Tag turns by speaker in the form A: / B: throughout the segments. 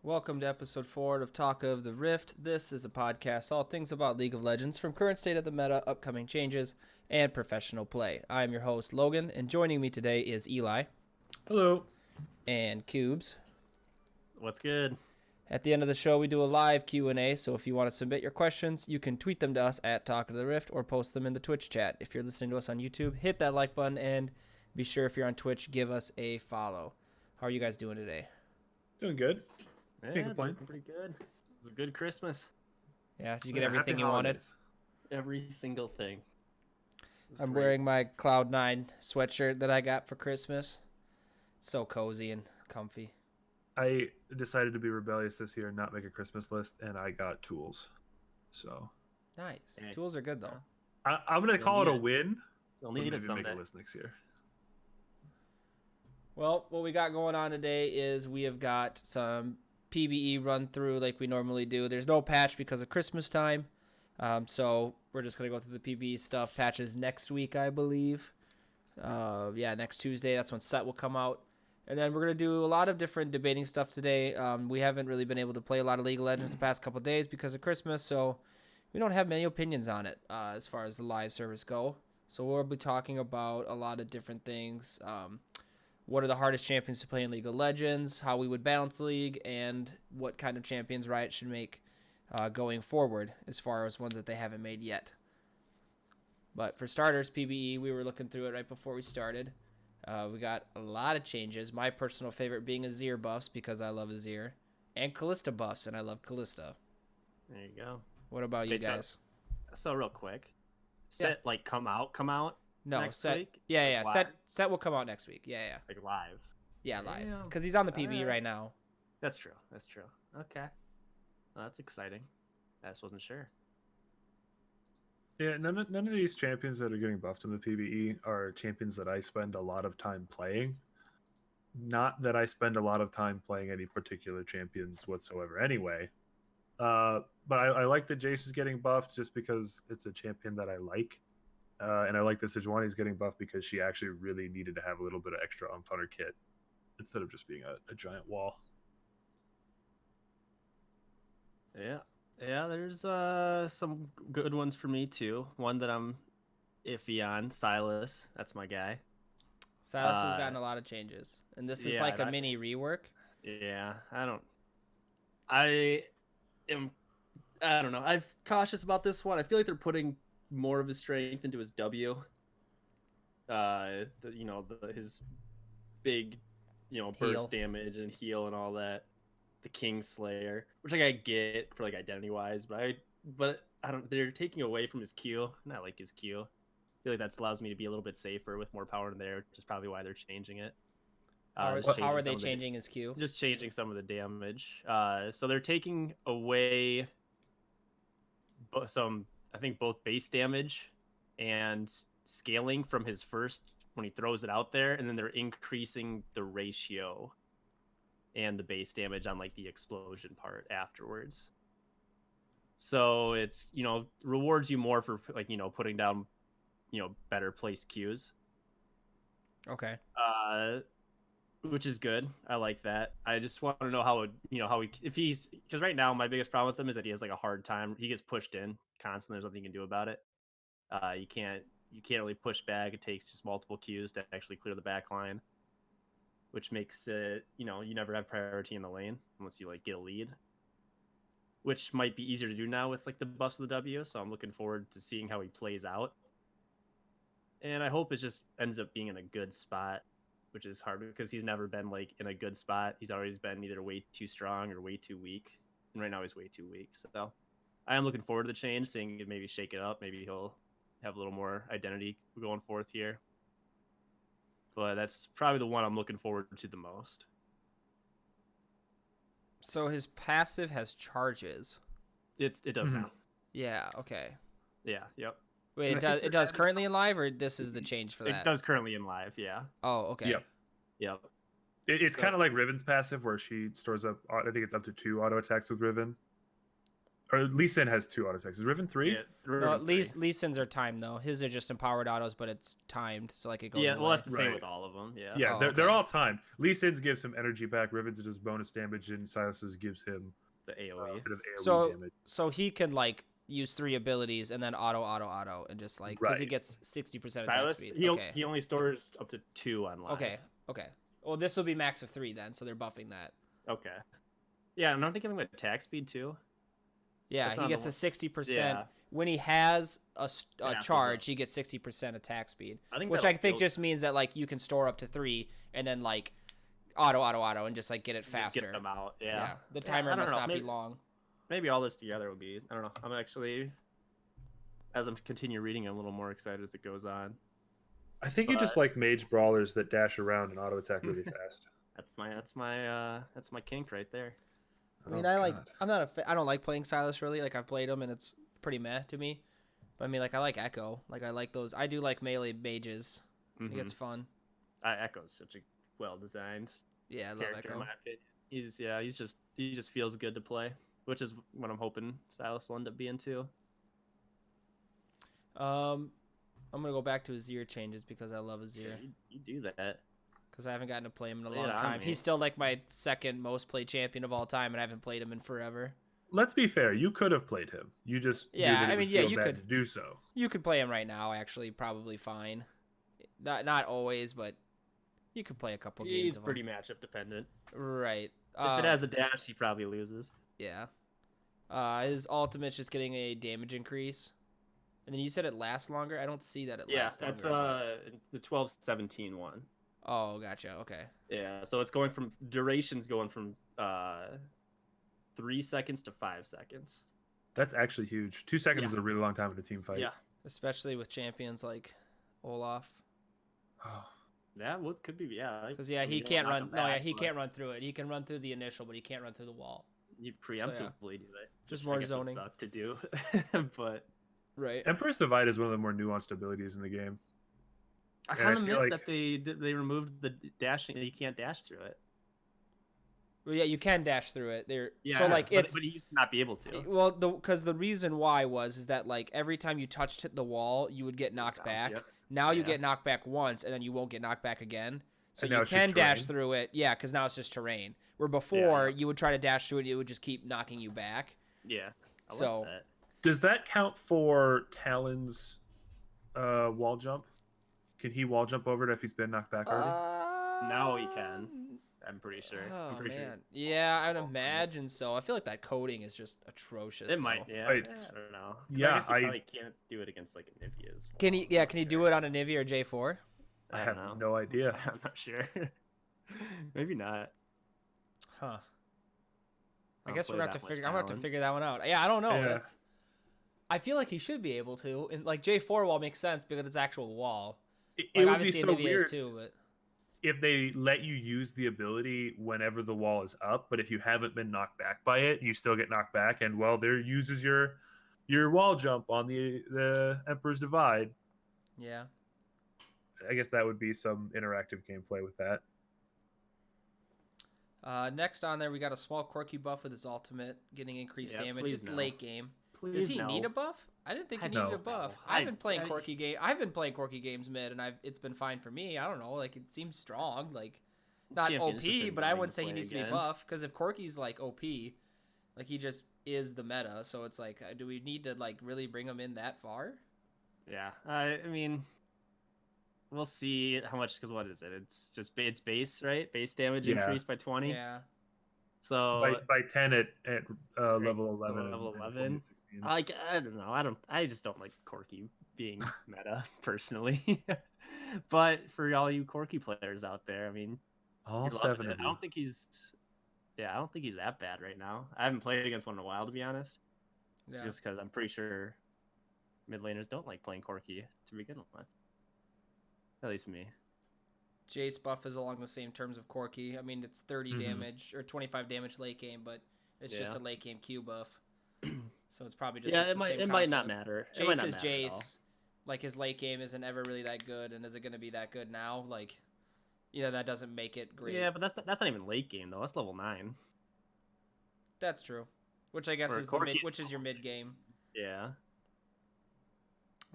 A: Welcome to episode 4 of Talk of the Rift. This is a podcast, all things about League of Legends, from current state of the meta, upcoming changes, and professional play. I am your host, Logan, and joining me today is Eli.
B: Hello.
A: And Cubes.
C: What's good?
A: At the end of the show, we do a live Q&A, so if you want to submit your questions, you can tweet them to us at Talk of the Rift or post them in the Twitch chat. If you're listening to us on YouTube, hit that like button, and be sure if you're on Twitch, give us a follow. How are you guys doing today?
B: Doing good.
C: Yeah,
B: Can't complain.
C: Pretty good. It was a good Christmas.
A: Yeah, did you get everything you wanted?
C: Every single thing.
A: I'm wearing my Cloud9 sweatshirt that I got for Christmas. It's so cozy and comfy.
B: I decided to be rebellious this year and not make a Christmas list, and I got tools. So
A: Nice.
C: Hey.
A: Tools are good, though.
B: I'm going to call it a win.
C: You'll
B: But
C: need it
B: maybe make
C: someday.
B: a list next year.
A: Well, what we got going on today is we have got some PBE run through like we normally do. There's no patch because of Christmas time. So we're just going to go through the PBE stuff. Patches next week, I believe. Next Tuesday. That's when Set will come out. And then we're going to do a lot of different debating stuff today. We haven't really been able to play a lot of League of Legends the past couple of days because of Christmas. So we don't have many opinions on it as far as the live service go. So we'll be talking about a lot of different things. What are the hardest champions to play in League of Legends, how we would balance League, and what kind of champions Riot should make going forward as far as ones that they haven't made yet. But for starters, PBE, we were looking through it right before we started. We got a lot of changes. My personal favorite being Azir buffs because I love Azir, and Kalista buffs, and I love Kalista.
C: There you go.
A: What about you
C: Okay, so-
A: guys?
C: So real quick. Set come out?
A: No,
C: next
A: Set.
C: week?
A: Yeah.
C: Live?
A: Set will come out next week. Yeah.
C: Like live.
A: Yeah, live.
C: Damn.
A: Because he's on the PBE
C: Alright.
A: right now.
C: That's true. Okay. Well, that's exciting. I just wasn't sure.
B: Yeah, none of these champions that are getting buffed in the PvE are champions that I spend a lot of time playing. Not that I spend a lot of time playing any particular champions whatsoever anyway. But I like that Jace is getting buffed just because it's a champion that I like. And I like that Sejuani is getting buffed because she actually really needed to have a little bit of extra on her kit instead of just being a giant wall.
C: Yeah. Yeah, there's some good ones for me too. One that I'm iffy on, Silas. That's my guy.
A: Silas has gotten a lot of changes, and this is
C: yeah,
A: like a
C: that-
A: mini rework.
C: Yeah, I don't know. I'm cautious about this one. I feel like they're putting more of his strength into his W. His big, burst
A: Heal.
C: damage and heal and all that. The Kingslayer, which like I get for like identity wise, but I don't. They're taking away from his Q, and I like his Q. I feel like that allows me to be a little bit safer with more power in there, which is probably why they're changing it. Just
A: How are
C: changing
A: they
C: some of the-
A: changing his Q?
C: just changing some of the damage. So they're taking away I think both base damage and scaling from his first when he throws it out there, and then they're increasing the ratio and the base damage on like the explosion part afterwards. So it's rewards you more for like putting down better placed Qs.
A: Okay.
C: Which is good. I like that. I just want to know because right now my biggest problem with him is that he has like a hard time. He gets pushed in constantly. There's nothing you can do about it. You can't really push back. It takes just multiple Qs to actually clear the back line, which makes it you never have priority in the lane unless you like get a lead, which might be easier to do now with like the buffs of the W. So I'm looking forward to seeing how he plays out, and I hope it just ends up being in a good spot, which is hard because he's never been like in a good spot. He's always been either way too strong or way too weak, and right now he's way too weak. So I am looking forward to the change, seeing it maybe shake it up. Maybe he'll have a little more identity going forth here. But that's probably the one I'm looking forward to the most.
A: So his passive has charges.
C: It does
B: Mhm.
C: now.
A: Yeah. Okay.
C: Yeah. Yep.
A: Wait,
C: And
A: it
C: I
A: does.
C: think
A: It
C: they're
A: does
C: adding-
A: currently in live, or this is the change for that?
C: It does currently in live. Yeah.
A: Oh, okay.
B: Yep.
C: Yep.
B: It's
C: So-
B: kind of like Riven's passive where she stores up, I think it's up to 2 auto attacks with Riven. Or Lee Sin has 2 auto attacks. Is Riven 3?
C: Yeah,
A: No,
C: Riven's three.
A: Lee Sin's are timed though. His are just empowered autos, but it's timed, so like it goes
C: Yeah,
A: away.
C: well, that's the same
B: Right.
C: with all of them. Yeah.
B: Yeah,
A: Oh,
B: they're
A: okay.
B: all timed. Lee Sin's gives him energy back. Riven's does bonus damage, and Silas's gives him
C: The
B: a
C: AOE.
B: bit of AoE
A: So-
B: damage.
A: So he can like use 3 abilities and then auto, and just like because he
B: Right.
A: gets 60% attack
C: Silas,
A: speed.
C: he,
A: Okay.
C: he only stores up to 2 on live.
A: Okay. Well, this will be max of 3 then, so they're buffing that.
C: Okay. Yeah, and aren't they giving him attack speed too?
A: Yeah,
C: That's
A: he
C: not the
A: gets a
C: one-
A: 60%.
C: Yeah.
A: When he has a
C: Passes
A: charge,
C: up.
A: he gets 60% attack speed,
C: I think
A: which
C: that'll
A: I think
C: kill-
A: just means that like you can store up to 3 and then like auto, and just like get it
C: just
A: faster.
C: get them out.
A: Yeah,
C: Yeah.
A: the
C: Yeah,
A: timer
C: I don't
A: must
C: know,
A: not
C: maybe-
A: be long.
C: Maybe all this together would be. I don't know. I'm actually, as I'm continue reading, I'm a little more excited as it goes on.
B: I think you just
C: but-
B: like mage brawlers that dash around and auto attack really fast.
C: That's my kink right there.
A: I mean,
B: Oh,
A: I
B: God.
A: don't like playing Silas really. Like I've played him and it's pretty meh to me. But I mean, like I like Echo. Like I like those. I do like melee mages. I think it's fun.
C: Echo's such a well designed
A: Yeah, I love
C: character in
A: Echo.
C: my opinion. He just feels good to play, which is what I'm hoping Silas will end up being too.
A: I'm gonna go back to Azir changes because I love Azir.
C: You do that.
A: Because I haven't gotten to play him in a
C: Lay it
A: long
C: on
A: time.
C: me.
A: He's still like my second most played champion of all time, and I haven't played him in forever.
B: Let's be fair. You could have played him. You just knew
A: Yeah,
B: that it
A: I
B: would
A: mean, yeah,
B: feel
A: you
B: bad
A: could.
B: to do so.
A: You could play him right now, actually, probably fine. Not always, but you could play a couple games
C: He's
A: of
C: pretty
A: him.
C: matchup dependent.
A: Right.
C: If it has a dash, he probably loses.
A: Yeah. His ultimate's just getting a damage increase. And then you said it lasts longer? I don't see that it
C: Yeah,
A: lasts
C: that's
A: longer.
C: the 12-17 one.
A: Oh, gotcha. Okay.
C: Yeah, so it's going from duration's going from 3 seconds to 5 seconds.
B: That's actually huge. 2 seconds
C: Yeah.
B: is a really long time in a team fight.
C: Yeah,
A: Especially with champions like Olaf.
B: Oh,
C: that would could be yeah.
A: Because yeah,
C: I mean,
A: he
C: you don't
A: can't
C: knock
A: run.
C: him
A: No, yeah,
C: back,
A: he
C: but
A: can't run through it. He can run through the initial, but he can't run through the wall.
C: You preemptively do it.
A: Just
C: which
A: more
C: I guess would
A: zoning.
C: suck to do, but
A: Right.
B: Emperor's Divide is one of the more nuanced abilities in the game.
C: I
B: And I
C: kind of
B: feel
C: miss
B: like-
C: that they removed the dashing. You can't dash through it.
A: Well, yeah, you can dash through it. There.
C: Yeah,
A: So like
C: but,
A: it's
C: but he used to not be able to.
A: well, because the reason why is that like every time you touched the wall, you would get knocked
C: Bounce,
A: back.
C: yep.
A: Now you
C: Yeah.
A: get knocked back once, and then you won't get knocked back again. So
B: And now
A: you
B: it's just
A: can dash
B: terrain.
A: through it, yeah, because now it's just terrain. Where before
C: Yeah.
A: you would try to dash through it, it would just keep knocking you back.
C: Yeah. I
A: So-
C: like that.
B: Does that count for Talon's wall jump? Can he wall jump over it if he's been knocked back already?
C: Now he can. I'm pretty sure.
A: Oh
C: I'm pretty
A: man, yeah, I'd imagine so. I feel like that coding is just atrocious.
C: sure. It might.
A: though.
C: Yeah.
B: Right.
C: I don't know. 'Cause
B: Yeah,
C: I guess you
B: I-
C: probably can't do it against like a Nivea's.
A: Can he? Yeah, can he do it on a Nivea or J4?
B: I
C: I
B: have
C: don't
B: no idea.
C: I'm not sure. Maybe not.
A: Huh. I
C: don't
A: guess we're
C: play
A: gonna have to
C: that much
A: figure. I'm gonna have to
C: Talon.
A: figure that one out. Yeah, I don't know.
B: Yeah.
A: That's. I feel like he should be able to. And like J4 wall makes sense because it's actual wall.
B: It
A: Like,
B: would be
A: obviously
B: so
A: Nivea
B: weird
A: is too, but
B: if they let you use the ability whenever the wall is up, but if you haven't been knocked back by it, you still get knocked back, and well, there uses your wall jump on the Emperor's Divide.
A: yeah.
B: I guess that would be some interactive gameplay with that.
A: Next on there, we got a small quirky buff with his ultimate, getting increased
C: Yeah,
A: damage.
C: please
A: It's
C: no.
A: late game.
C: Please
A: Does he
C: no.
A: need a buff? I didn't think he
C: I
A: needed a
B: don't
A: buff.
C: know.
A: I've been playing
C: I
A: quirky
C: just-
A: game. I've been playing quirky games mid, and it's been fine for me. I don't know. Like it seems strong. Like not
C: Champion is just
A: OP, but I
C: annoying
A: wouldn't
C: to
A: say he
C: play
A: needs to be
C: against.
A: buff because if Quirky's like OP, like he just is the meta. So it's like, do we need to like really bring him in that far?
C: Yeah. I mean, we'll see how much. Because what is it? It's just it's base, right? Base damage
B: Yeah.
C: increased by 20.
A: Yeah.
C: So
B: By 10 at level 11.
C: level
B: and
C: 11.
B: 20 at 16.
C: like I don't know. I just don't like Corky being meta personally. But for all you Corky players out there, I mean,
B: All
C: you're loving
B: 7
C: it.
B: of
C: I
B: you.
C: don't think he's. Yeah, I don't think he's that bad right now. I haven't played against one in a while, to be honest.
A: Yeah.
C: Just because I'm pretty sure mid laners don't like playing Corky to begin with. At least me.
A: Jace buff is along the same terms of Corky. I mean, it's 30
B: Mhm.
A: damage or 25 damage late game, but it's just a
C: Yeah.
A: late game Q buff. So it's probably just
C: Yeah,
A: like
C: it
A: the
C: might
A: same
C: it might not
A: concept.
C: matter. It might
A: Jace
C: not
A: is
C: matter at all.
A: Jace. Like his late game isn't ever really that good, and is it going to be that good now? Like, that doesn't make it great.
C: Yeah, but that's not even late game though. That's level 9.
A: That's true. Which I guess
C: Or
A: is the mid,
C: Corki-
A: which is your mid game.
C: Yeah.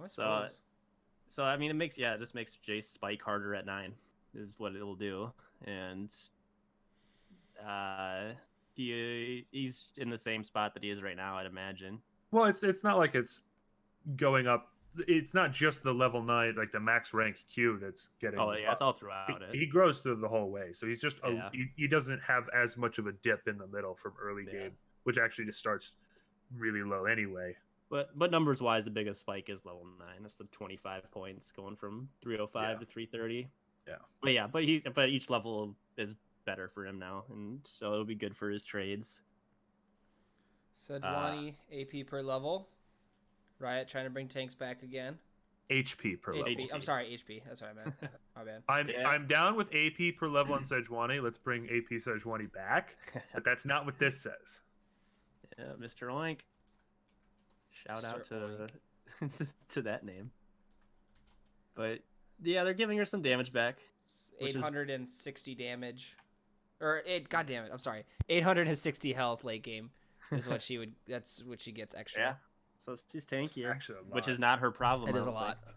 A: I
C: So,
A: suppose.
C: so I mean, it just makes Jace spike harder at 9 is what it will do, and he's in the same spot that he is right now, I'd imagine.
B: Well, it's not like it's going up. It's not just the level 9, like the max rank Q that's getting.
C: Oh yeah, it's
B: up.
C: all throughout it.
B: He grows through the whole way, so he's just
C: Yeah.
B: he doesn't have as much of a dip in the middle from early
C: Yeah.
B: game, which actually just starts really low anyway.
C: But numbers wise, the biggest spike is level 9. That's the 25 points going from 305 to 330.
B: Yeah.
C: But each level is better for him now, and so it'll be good for his trades.
A: Sejuani AP per level. Riot trying to bring tanks back again.
B: HP per level.
A: HP. I'm sorry, HP. That's what I meant. My bad.
B: I'm down with AP per level on Sejuani. Let's bring AP Sejuani back, but that's not what this says.
C: Yeah, Mr. Oink. Shout out to to that name. But yeah, they're giving her some damage back.
A: 860 damage. God damn it. I'm sorry. 860 health late game is what she would. That's what she gets extra.
C: Yeah. So she's tankier,
B: Actually, a
C: which
B: lot.
C: is not her problem.
A: It is
C: I
A: a
C: don't
A: lot.
C: think.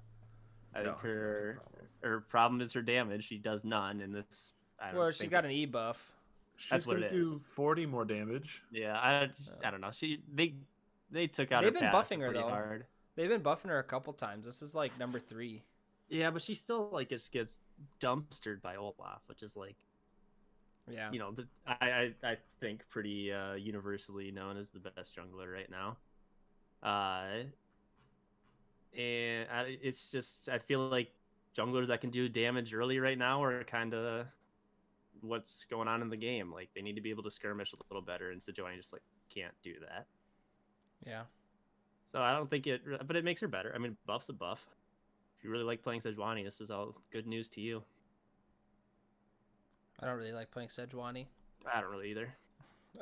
C: I think
B: No, it's not her
C: her problem is her damage. She does none, and this.
A: Well, she's got an E buff.
B: She's
C: That's what
B: gonna
C: it
B: do
C: is.
B: 40 more damage.
C: Yeah, I don't know. They took out.
A: They've
C: her
A: been
C: passive
A: buffing her,
C: pretty
A: though.
C: hard.
A: They've been buffing her a couple times. This is like number 3.
C: Yeah, but she still like just gets dumpstered by Olaf, which is like,
A: Yeah.
C: you know, I think pretty universally known as the best jungler right now. And it's just I feel like junglers that can do damage early right now are kind of what's going on in the game. Like they need to be able to skirmish a little better, and Sejuani just like can't do that.
A: Yeah.
C: So I don't think but it makes her better. I mean, buff's a buff. If you really like playing Sejuani, this is all good news to you.
A: I don't really like playing Sejuani.
C: I don't really either.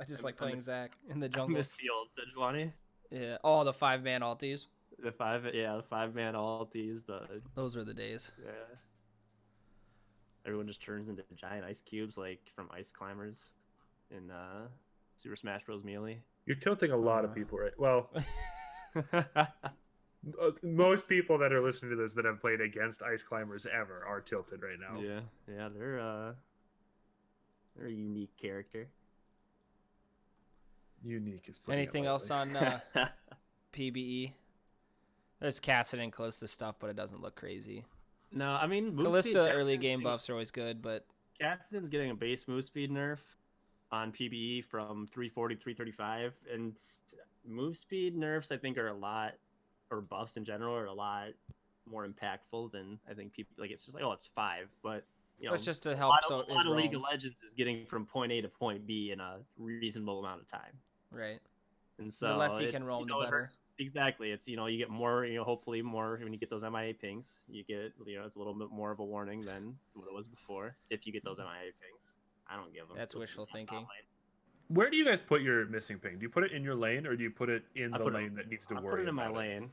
A: I just
C: I
A: like playing
C: miss-
A: Zac in the
C: I
A: jungle.
C: miss the old Sejuani.
A: Yeah. Oh, the 5-man alties.
C: The 5-man alties.
A: Those were the days.
C: Yeah. Everyone just turns into giant ice cubes, like from Ice Climbers in Super Smash Bros. Melee.
B: You're tilting a lot of people, right? Well, most people that are listening to this that have played against Ice Climbers ever are tilted right now.
C: Yeah, they're a unique character.
B: Unique is putting it
A: Anything else
B: lightly.
A: on PBE? There's Kassadin close to stuff, but it doesn't look crazy.
C: No, I mean,
A: Callista early game buffs are always good, but
C: Kassadin's getting a base move speed nerf on PBE from 340 to 335, and move speed nerfs I think are a lot, or buffs in general are a lot more impactful than I think people like. It's just like, oh, it's 5, but you know,
A: it's just to
C: a
A: help.
C: lot
A: So
C: of, a lot
A: is
C: of League of
A: Rome.
C: Legends is getting from point A to point B in a reasonable amount of time.
A: Right.
C: And so
A: less you can roam, the
C: it
A: better.
C: hurts. Exactly. It's, you know, you get more, you know, hopefully more when you get those MIA pings. You get, you know, it's a little bit more of a warning than what it was before. If you get those MIA pings, I don't give them.
A: That's wishful thinking.
B: Where do you guys put your missing ping? Do you put it in your lane, or do you put it in the lane that needs to
C: I
B: worry
C: put it in my
B: about
C: lane.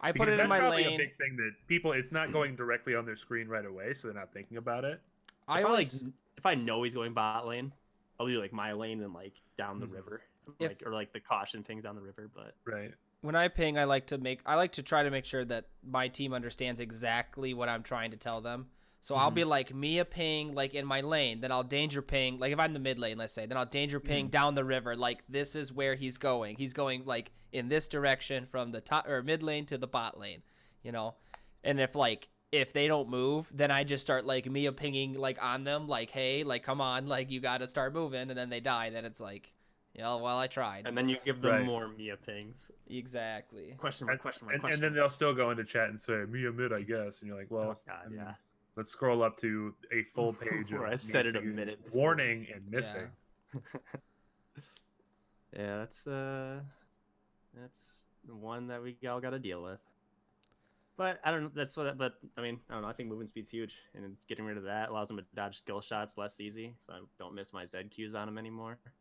A: I put
B: Because
A: it in
B: that's
A: my
B: probably
A: lane.
B: a big thing that people. It's not going directly on their screen right away, so they're not thinking about it.
A: I
C: If
A: always
C: if I know he's going bot lane, I'll do like my lane and like down the
B: Mhm.
C: river,
A: If-
C: like, or like the caution pings down the river. But
B: Right.
A: when I ping, I like to try to make sure that my team understands exactly what I'm trying to tell them. So I'll be like Mia ping like in my lane, then I'll danger ping like if I'm the mid lane, let's say, then I'll danger ping down the river. Like this is where he's going. He's going like in this direction from the top or mid lane to the bot lane, you know. And if they don't move, then I just start like Mia pinging like on them, like hey, like come on, like you got to start moving, and then they die. Then it's like, yeah, well I tried.
C: and then you give them
B: Right.
C: more Mia pings.
A: Exactly.
C: Question mark? Question mark?
B: And
C: Question
B: then
C: mark.
B: they'll still go into chat and say Mia mid, I guess, and you're like, well,
C: Oh, God,
B: I mean,
C: yeah.
B: let's scroll up to a full page of
C: Where I said it a
B: missing-
C: minute before.
B: warning and missing.
C: Yeah, that's the one that we all got to deal with. But I don't know. That's what. But I mean, I don't know. I think movement speed's huge, and getting rid of that allows him to dodge skill shots less easy. So I don't miss my ZQs on him anymore. 'Cause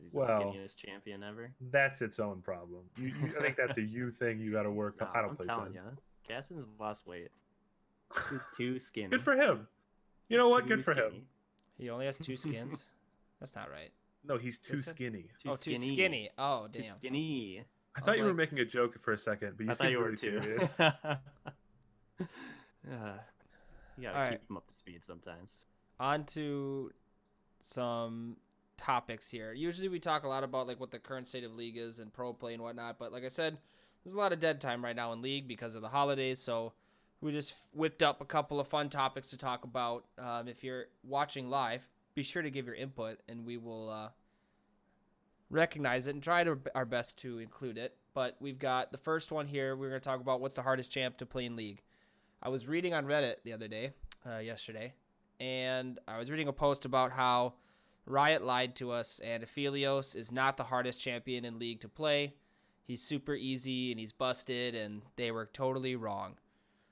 C: he's
B: Well,
C: the skinniest champion ever.
B: That's its own problem. I think that's a you thing you got to work on.
C: No,
B: I don't
C: I'm
B: play
C: telling
B: Zen.
C: you, Cassin's lost weight. He's too skinny.
B: Good for him. You know what?
C: Too
B: Good for him.
C: skinny.
A: He only has 2 skins. That's not right.
B: No, he's too
A: They said-
B: skinny.
C: Too
A: Too skinny. Oh,
C: Too
A: damn.
C: skinny.
B: I
A: was
B: thought you were
A: like-
B: making a joke for a second, but you
C: I thought
B: seemed
C: you were
B: really
C: too.
B: serious.
C: You gotta
A: All right.
C: keep him up to speed sometimes.
A: On to some topics here. Usually we talk a lot about like what the current state of league is and pro play and whatnot, but like I said, there's a lot of dead time right now in league because of the holidays, so we just whipped up a couple of fun topics to talk about. If you're watching live, be sure to give your input and we will recognize it and try our best to include it. But we've got the first one here. We're going to talk about what's the hardest champ to play in league. I was reading on Reddit the other day, yesterday, and I was reading a post about how Riot lied to us, and Aphelios is not the hardest champion in league to play. He's super easy, and he's busted, and they were totally wrong.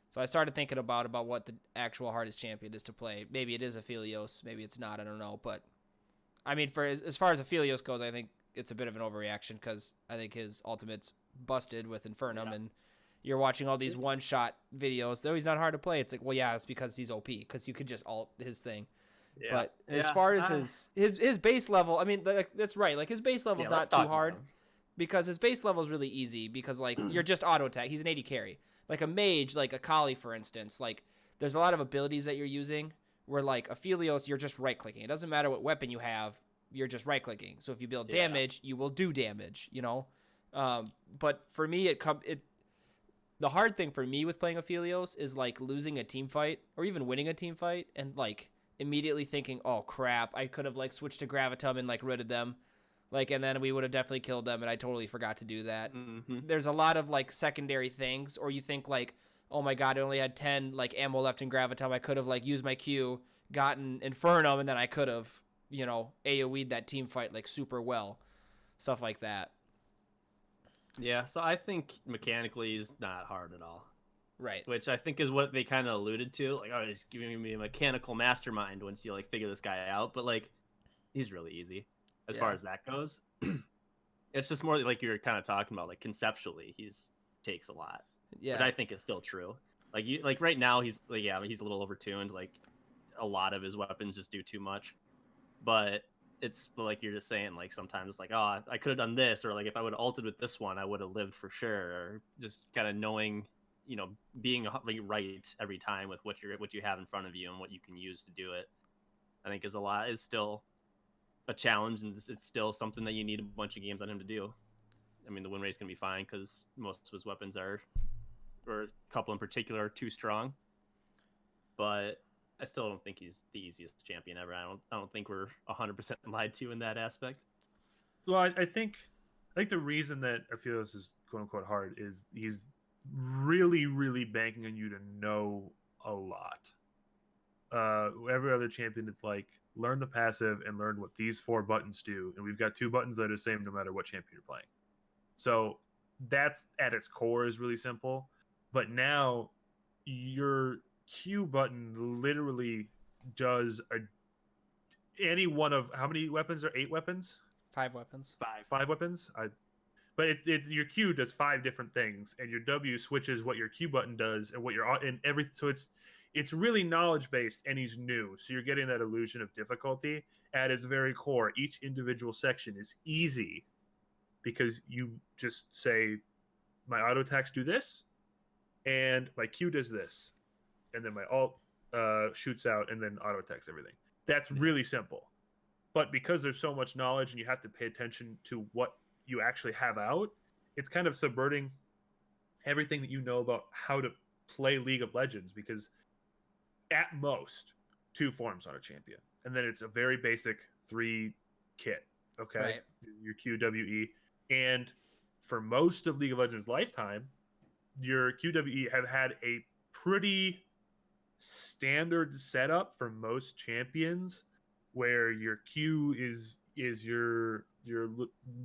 A: So I started thinking about what the actual hardest champion is to play. Maybe it is Aphelios, maybe it's not, I don't know. But, I mean, for as far as Aphelios goes, I think it's a bit of an overreaction because I think his ultimate's busted with Infernum, and you're watching all these one-shot videos. Though he's not hard to play, it's like, well, yeah, it's because he's OP, because you could just ult his thing.
C: Yeah.
A: But as far as his base level, I mean, that's right. Like, his base level's not too hard because his base level is really easy because, like, you're just auto-attack. He's an 80 carry. Like, a mage, like Akali, for instance, like, there's a lot of abilities that you're using where, like, Aphelios, you're just right-clicking. It doesn't matter what weapon you have, you're just right-clicking. So if you build damage, you will do damage, you know? But for me, the hard thing for me with playing Aphelios is, like, losing a team fight or even winning a team fight and, like, immediately thinking, oh, crap, I could have, like, switched to Gravitum and, like, rid of them. Like, and then we would have definitely killed them, and I totally forgot to do that.
C: Mm-hmm.
A: There's a lot of, like, secondary things, or you think, like, oh, my God, I only had 10, like, ammo left in Gravitum. I could have, like, used my Q, gotten Infernum, and then I could have, you know, AoE'd that team fight, like, super well. Stuff like that.
C: Yeah, so I think mechanically he's not hard at all.
A: Right.
C: Which I think is what they kind of alluded to. Like, oh, he's giving me a mechanical mastermind once you, like, figure this guy out. But, like, he's really easy as far as that goes. It's just more like you were kind of talking about, like, conceptually, takes a lot.
A: Yeah.
C: Which I think is still true. Like right now he's like, yeah, he's a little overtuned. Like, a lot of his weapons just do too much. But like you're just saying, like, sometimes like, oh, I could have done this, or like if I would have ulted with this one, I would have lived for sure. Or just kind of knowing, you know, being right every time with what you have in front of you and what you can use to do it, I think is still a challenge, and it's still something that you need a bunch of games on him to do. I mean, the win rate's gonna be fine because most of his weapons or a couple in particular, are too strong. But I still don't think he's the easiest champion ever. I don't think we're 100% lied to in that aspect.
B: Well, I think the reason that Aphelios is quote unquote hard is he's really, really banking on you to know a lot. Every other champion, it's like learn the passive and learn what these 4 buttons do, and we've got 2 buttons that are the same no matter what champion you're playing. So that's at its core is really simple. But now your Q button literally does any one of how many weapons are 8 weapons?
A: 5 weapons.
B: 5 weapons. But it's your Q does 5 different things, and your W switches what your Q button does and what your and everything. So it's really knowledge based, and he's new, so you're getting that illusion of difficulty at its very core. Each individual section is easy because you just say, my auto attacks do this, and my Q does this, and then my alt shoots out and then auto attacks everything. That's really simple. But because there's so much knowledge and you have to pay attention to what you actually have out, it's kind of subverting everything that you know about how to play League of Legends, because at most 2 forms on a champion, and then it's a very basic 3 kit. Okay,
A: Right.
B: Your QWE, and for most of League of Legends lifetime, your QWE have had a pretty standard setup for most champions, where your Q is your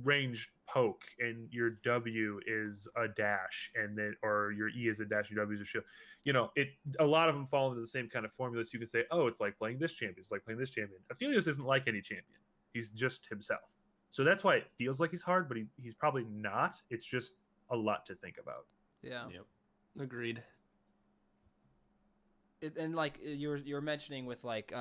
B: ranged poke, and your W is a dash, and then or your E is a dash, your W is a shield. You know, a lot of them fall into the same kind of formula. So you can say, oh, it's like playing this champion. It's like playing this champion. Aphelios isn't like any champion. He's just himself. So that's why it feels like he's hard, but he's probably not. It's just a lot to think about.
A: Yeah.
C: Yep. Agreed.
A: And like you were mentioning with like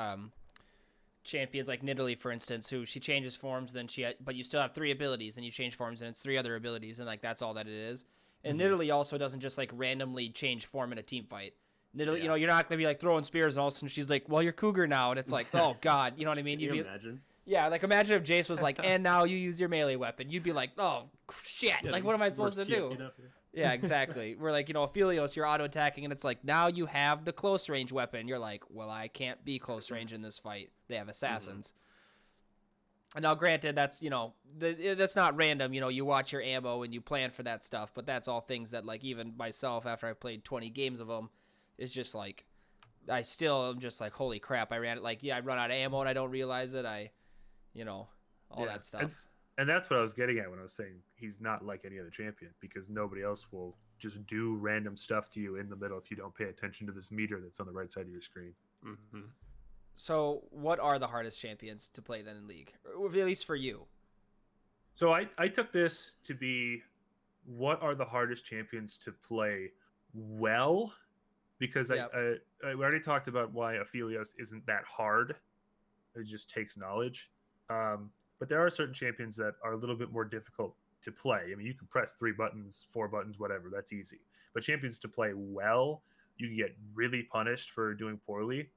A: champions like Nidalee, for instance, who she changes forms, then but you still have 3 abilities, and you change forms, and it's 3 other abilities, and like that's all that it is. And Nidalee also doesn't just like randomly change form in a team fight. Nidalee, you know, you're not gonna be like throwing spears, and all of a sudden she's like, "Well, you're Cougar now," and it's like, "Oh God," you know what I mean?
C: Can you imagine?
A: Yeah, like imagine if Jace was like, "And now you use your melee weapon," you'd be like, "Oh shit!"
C: Yeah,
A: like, what am I supposed to
C: worst
A: do?
C: champion up here.
A: Yeah, exactly. We're like, you know, Aphelios, you're auto attacking, and it's like now you have the close range weapon. You're like, well, I can't be close range in this fight. They have assassins. And now, granted, that's that's not random. You know, you watch your ammo and you plan for that stuff, but that's all things that like even myself, after I've played 20 games of them, is just like I still am just like, holy crap, I ran it. Like, yeah, I run out of ammo and I don't realize it. All that stuff.
B: And that's what I was getting at when I was saying he's not like any other champion, because nobody else will just do random stuff to you in the middle if you don't pay attention to this meter that's on the right side of your screen.
C: Mm-hmm.
A: So, what are the hardest champions to play then in League, or at least for you?
B: So I took this to be, what are the hardest champions to play well? Because
A: Yep.
B: we already talked about why Aphelios isn't that hard. It just takes knowledge. But there are certain champions that are a little bit more difficult to play. I mean, you can press 3 buttons, 4 buttons, whatever. That's easy. But champions to play well, you can get really punished for doing poorly.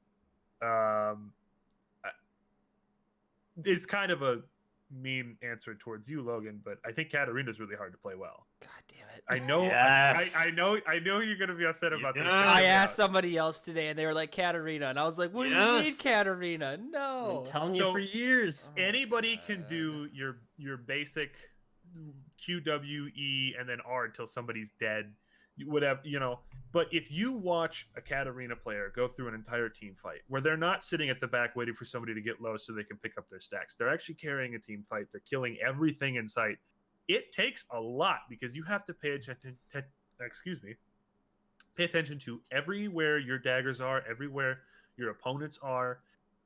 B: It's kind of a mean answer towards you, Logan, but I think Katarina's really hard to play well.
A: God damn it.
B: I know.
C: Yes.
B: I know you're gonna be upset about this.
C: Yes.
A: I asked somebody else today, and they were like Katarina, and I was like, "What do you mean,
C: Yes.
A: Katarina?
C: I've
A: No."
C: been telling
B: So-
C: you for years.
B: Anybody can
A: God.
B: do your basic QWE and then R until somebody's dead, whatever, you know. But if you watch a Katarina player go through an entire team fight where they're not sitting at the back waiting for somebody to get low so they can pick up their stacks, they're actually carrying a team fight. They're killing everything in sight. It takes a lot because you have to pay attention. Pay attention to everywhere your daggers are, everywhere your opponents are.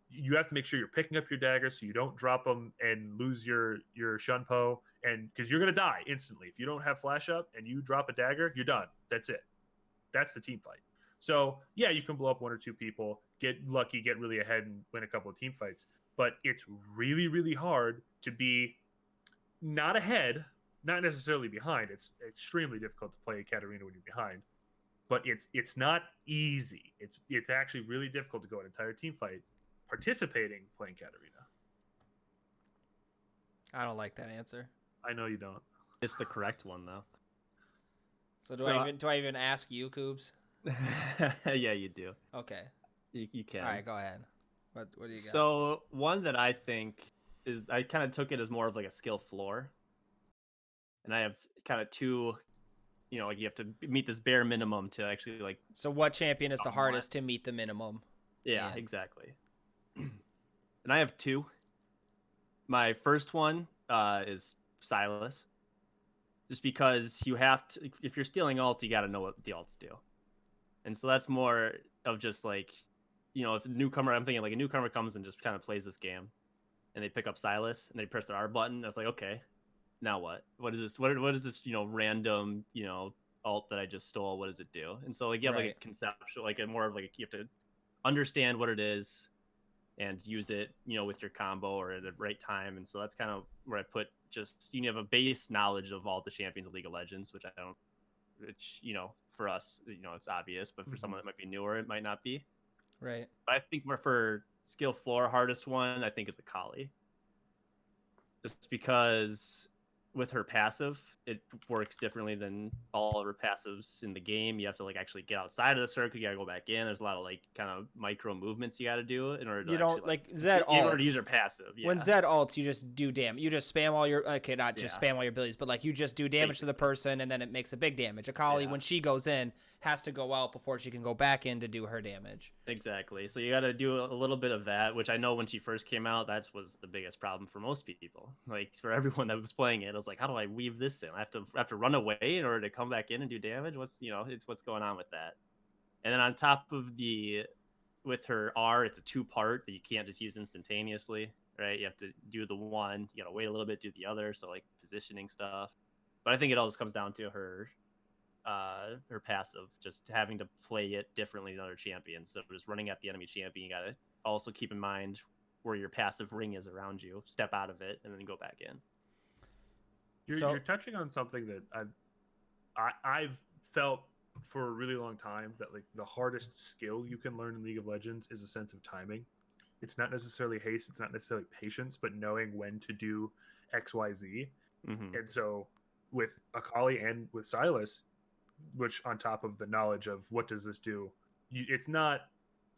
B: You have to make sure you're picking up your daggers so you don't drop them and lose your Shunpo, and because you're gonna die instantly if you don't have flash up and you drop a dagger, you're done. That's it. That's the team fight. So yeah, you can blow up 1 or 2 people, get lucky, get really ahead, and win a couple of team fights. But it's really, really hard to be not ahead, not necessarily behind. It's extremely difficult to play Katarina when you're behind, but it's not easy. It's actually really difficult to go an entire team fight participating playing Katarina.
A: I don't like that answer.
B: I know you don't.
C: It's the correct one though.
A: So
C: So-
A: do I even ask you, Coobs?
C: Yeah, you do.
A: Okay.
C: You can.
A: All right, go ahead. What do you got?
C: So one that I think is, I kind of took it as more of like a skill floor, and I have kind of 2. You know, like you have to meet this bare minimum to actually like.
A: So what champion is the
C: Somewhat.
A: hardest to meet the minimum?
C: Yeah,
A: Yeah.
C: exactly. And I have 2. My first one is Silas. Just because you have to, if you're stealing ults, you got to know what the ults do. And so that's more of just like, you know, if a newcomer, I'm thinking like a newcomer comes and just kind of plays this game, and they pick up Silas and they press the R button. I was like, okay, now what? What is this? What is this? You know, random, you know, ult that I just stole? What does it do? And so like you have like
A: Right.
C: a conceptual, like a more of like you have to understand what it is and use it, you know, with your combo or at the right time. And so that's kind of where I put just, you have a base knowledge of all the champions of League of Legends, which you know, for us, you know, it's obvious, but for someone that might be newer, it might not be.
A: Right.
C: But I think more for skill floor, hardest one, I think is Akali. Just because with her passive, it works differently than all of her passives in the game. You have to like actually get outside of the circle. You gotta go back in. There's a lot of like kind of micro movements you gotta do in order to
A: You don't
C: actually,
A: like Zed
C: in order to use
A: ults.
C: her passive. Yeah.
A: When Zed ults, you just do damage. You just spam all your not just
C: Yeah.
A: spam all your abilities, but like you just do damage to the person, and then it makes a big damage. Akali,
C: Yeah.
A: when she goes in, has to go out before she can go back in to do her damage.
C: Exactly. So you got to do a little bit of that, which I know when she first came out, that was the biggest problem for most people. Like for everyone that was playing it, I was like, how do I weave this in? I have to run away in order to come back in and do damage. It's what's going on with that. And then on top of with her R, it's a 2-part that you can't just use instantaneously, right? You have to do the one, you got to wait a little bit, do the other. So like positioning stuff. But I think it all just comes down to her passive, just having to play it differently than other champions. So just running at the enemy champion, you gotta also keep in mind where your passive ring is around you, step out of it, and then go back in.
B: You're touching on something that I've felt for a really long time, that like the hardest skill you can learn in League of Legends is a sense of timing. It's not necessarily haste, it's not necessarily patience, but knowing when to do XYZ.
C: Mm-hmm.
B: And so with Akali and with Sylas, which on top of the knowledge of what does this do, it's not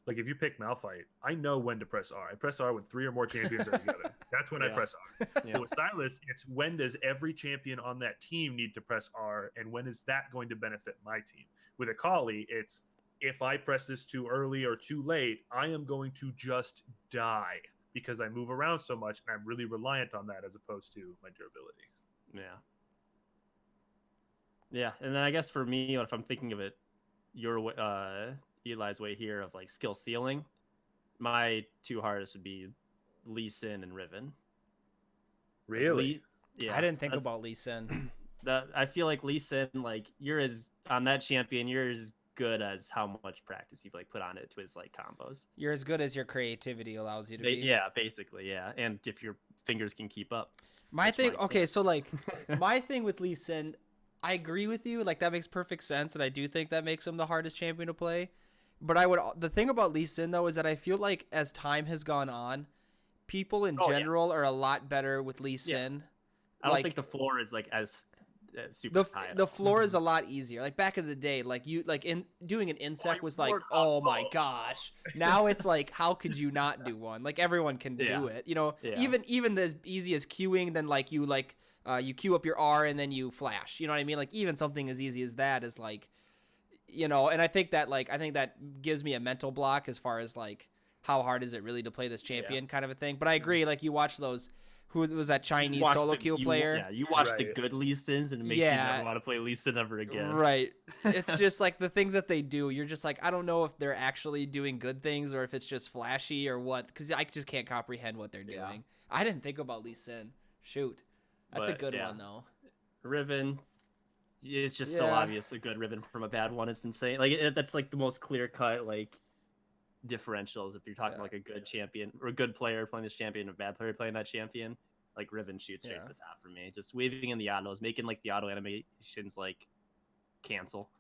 B: like if you pick Malphite, I know when to press R. I press R when 3 or more champions are together. That's when I press R.
C: Yeah.
B: But with Sylas, it's when does every champion on that team need to press R, and when is that going to benefit my team? With Akali, it's if I press this too early or too late, I am going to just die because I move around so much and I'm really reliant on that as opposed to my durability.
C: Yeah. Yeah, and then I guess for me, if I'm thinking of it, Eli's way here of like skill ceiling, my 2 hardest would be Lee Sin and Riven.
B: Really?
C: Yeah.
A: I didn't think about Lee Sin.
C: I feel like Lee Sin, like you're on that champion, you're as good as how much practice you've like put on it to his like combos.
A: You're as good as your creativity allows you to be.
C: Yeah, basically, yeah. And if your fingers can keep up.
A: My thing, okay, so like my thing with Lee Sin, I agree with you. Like that makes perfect sense, and I do think that makes him the hardest champion to play. But the thing about Lee Sin though is that I feel like as time has gone on, people in general are a lot better with Lee Sin.
C: I don't think the floor is like as super high.
A: The floor is a lot easier. Like back in the day, like in doing an insect was like, oh my gosh. Now it's like, how could you not do one? Like everyone can do it. You know, even as easy as queuing, then you queue up your R and then you flash. You know what I mean? Like even something as easy as that is like, you know. And I think that gives me a mental block as far as like how hard is it really to play this champion kind of a thing. But I agree. Like you watch those. Who was that Chinese solo queue player?
C: Yeah, you watch the good Lee Sins and it makes you never want to play Lee Sin ever again.
A: Right. It's just like the things that they do. You're just like, I don't know if they're actually doing good things or if it's just flashy or what, because I just can't comprehend what they're doing. I didn't think about Lee Sin. Shoot. That's a good one, though.
C: Riven, it's just so obvious a good Riven from a bad one. It's insane. Like that's like the most clear cut like differentials if you're talking like a good champion or a good player playing this champion, a bad player playing that champion. Like Riven shoots straight to the top for me. Just weaving in the autos, making like the auto animations like cancel,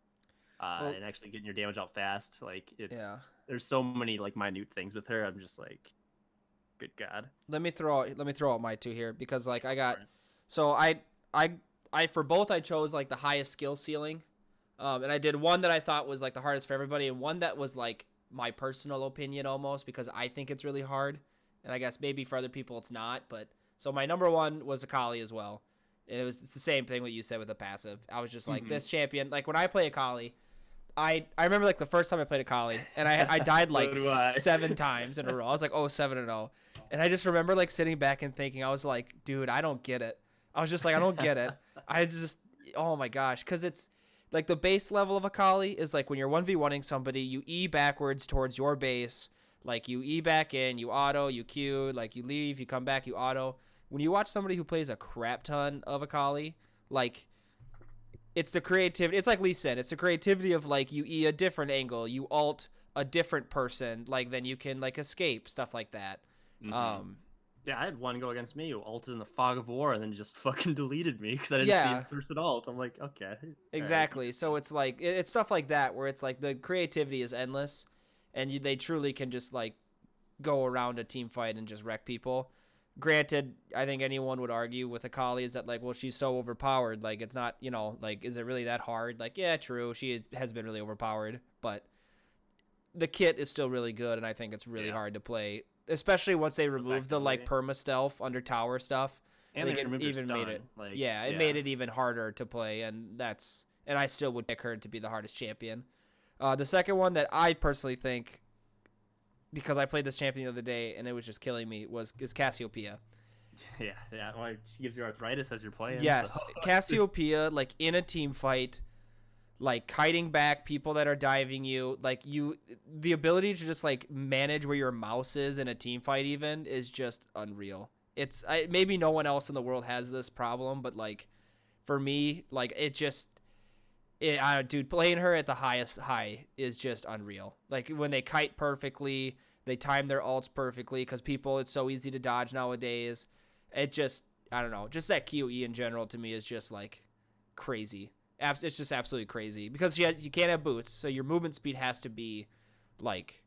C: and actually getting your damage out fast. Like there's so many like minute things with her. I'm just like, good God.
A: Let me throw out my 2 here because like I got, so I for both I chose like the highest skill ceiling, and I did one that I thought was like the hardest for everybody, and one that was like my personal opinion almost because I think it's really hard, and I guess maybe for other people it's not. But so my number 1 was Akali as well, and it's the same thing what you said with the passive. I was just like this champion, like when I play Akali, I remember like the first time I played Akali and I died like 7 times in a row. I was like 7-0, and I just remember like sitting back and thinking, I was like, dude, I don't get it. I was just like, I don't get it. I just, oh my gosh, because it's like the base level of Akali is like when you're 1v1ing somebody, you E backwards towards your base. Like you E back in, you auto, you Q, like you leave, you come back, you auto. When you watch somebody who plays a crap ton of Akali, like it's the creativity. It's like Lee Sin. It's the creativity of like you E a different angle, you alt a different person, like then you can like escape, stuff like that.
C: Yeah, I had one go against me who ulted in the Fog of War and then just fucking deleted me because I didn't see him first at ult. I'm like, okay.
A: Exactly. Right. So it's like, it's stuff like that where it's like the creativity is endless and they truly can just like go around a team fight and just wreck people. Granted, I think anyone would argue with Akali is that like, well, she's so overpowered. Like it's not, you know, like, is it really that hard? Like, yeah, true. She has been really overpowered, but the kit is still really good. And I think it's really hard to play. Especially once they removed the like perma stealth under tower stuff,
C: and
A: like, it even made it made it even harder to play, and I still would pick her to be the hardest champion. The second one that I personally think, because I played this champion the other day and it was just killing me, is Cassiopeia.
C: Yeah. Well, she gives you arthritis as you're playing.
A: Yes,
C: so.
A: Cassiopeia, like in a team fight, like kiting back people that are diving you, like the ability to just like manage where your mouse is in a team fight even is just unreal. Maybe no one else in the world has this problem, but like for me, like it's Dude, playing her at the highest high is just unreal. Like when they kite perfectly, they time their ults perfectly because it's so easy to dodge nowadays. It just, I don't know, just that QE in general to me is just like crazy. It's just absolutely crazy because you can't have boots, so your movement speed has to be like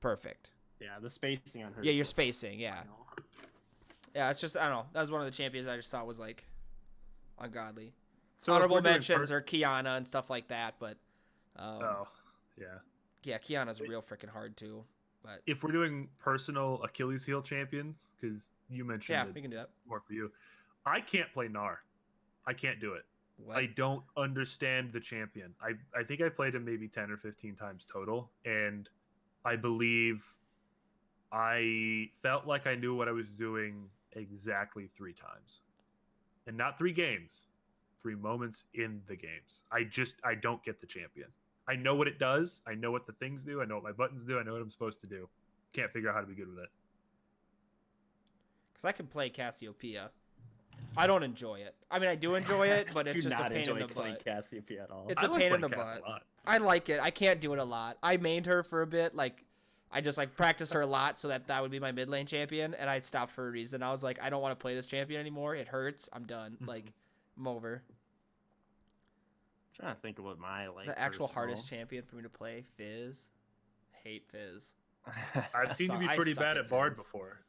A: perfect.
C: Yeah, the spacing on her.
A: Yeah, your spacing. Yeah. Yeah, it's just, I don't know. That was one of the champions I just thought was like ungodly.
B: So if
A: Honorable
B: we're doing
A: mentions are Kiana and stuff like that, but
B: oh, yeah.
A: yeah, Kiana's real freaking hard too. But
B: If we're doing personal Achilles heel champions, because you mentioned
A: yeah,
B: it
A: we can do that.
B: more for you, I can't play Gnar. I can't do it.
A: What?
B: I don't understand the champion. I think I played him maybe 10 or 15 times total, and I believe I felt like I knew what I was doing exactly 3 times. And not 3 games, 3 moments in the games. I don't get the champion. I know what it does. I know what the things do. I know what my buttons do. I know what I'm supposed to do. Can't figure out how to be good with it.
A: Because I can play Cassiopeia. I don't enjoy it. I mean, I do enjoy it, but it's just a pain in the butt.
C: Cassiopeia at all.
A: It's
B: I
A: a
B: like
A: pain in
B: playing
A: the
B: Cass
A: butt.
B: a lot.
A: I like it. I can't do it a lot. I mained her for a bit. Like, I just like practiced her a lot so that would be my mid lane champion, and I stopped for a reason. I was like, I don't want to play this champion anymore. It hurts. I'm done. Like, I'm over.
C: I'm trying to think of what my like
A: The actual
C: personal-
A: hardest champion for me to play, Fizz. Hate Fizz.
B: I've seen you be
A: I
B: pretty
A: suck
B: bad
A: at
B: at Bard
A: Fizz.
B: before.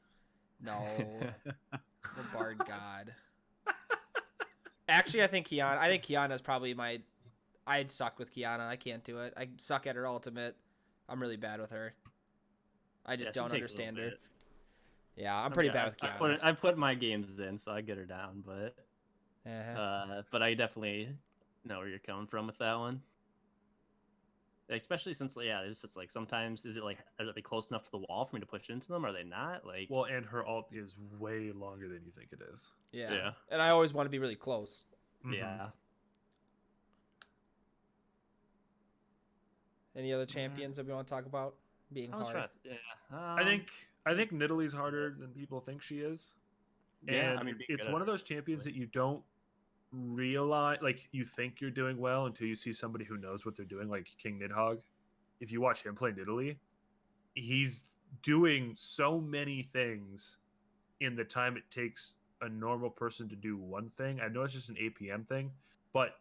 A: No, the Bard God. Actually, I think Kiana's probably my. I'd suck with Kiana. I can't do it. I suck at her ultimate. I'm really bad with her. I just
C: Yeah, she
A: don't
C: takes a little
A: understand her.
C: bit.
A: Yeah, I'm pretty bad with Kiana.
C: I put my games in, so I get her down, but
A: Uh-huh.
C: I definitely know where you're coming from with that one. Especially since it's just like sometimes are they close enough to the wall for me to push into them? Are they not? Like
B: Well, and her ult is way longer than you think it is.
A: Yeah.
C: Yeah.
A: And I always want to be really close.
B: Mhm.
C: yeah.
A: Any other champions that we want to talk about being
C: I was
A: hard?
C: trying.
B: I think Nidalee's harder than people think she is.
C: Yeah,
B: And
C: I mean, being
B: it's
C: good
B: one
C: at
B: of those champions that you don't realize, like you think you're doing well until you see somebody who knows what they're doing, like King Nidhogg. If you watch him play Nidalee, he's doing so many things in the time it takes a normal person to do one thing. I know it's just an APM thing, but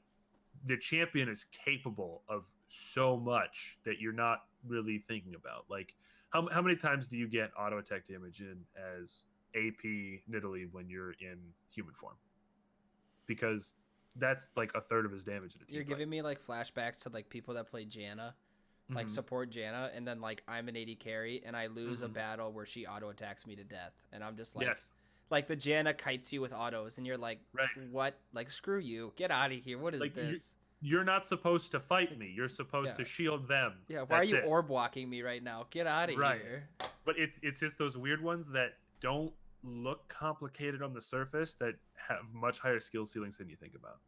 B: the champion is capable of so much that you're not really thinking about. Like, how many times do you get auto attack damage in as AP Nidalee when you're in human form? Because that's like a third of his damage in a team
A: You're
B: fight.
A: giving me like flashbacks to like people that play Janna, like
B: Mhm.
A: support Janna, and then like I'm an AD carry and I lose a
B: Mhm.
A: battle where she auto attacks me to death, and I'm just like,
B: Yes,
A: like the Janna kites you with autos, and you're like,
B: right.
A: what? Like screw you, get out of here. What is
B: Like,
A: this?
B: You're not supposed to fight me. You're supposed
A: Yeah.
B: to shield them.
A: Yeah, why
B: That's
A: are you
B: it.
A: orb walking me right now? Get out of
B: Right.
A: here.
B: But it's just those weird ones that don't look complicated on the surface that have much higher skill ceilings than you think about.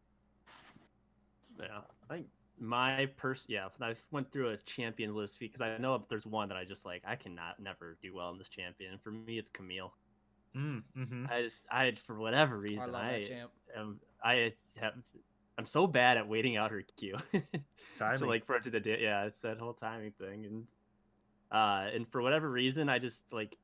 C: Yeah, I think I went through a champion list because I know there's one that I just like I cannot never do well in this champion. For me, it's Camille.
B: Mm-hmm.
C: For whatever
A: I
C: reason
A: love that champ.
C: I'm so bad at waiting out her Q
B: Timing.
C: to like for it to it's that whole timing thing, and for whatever reason I just like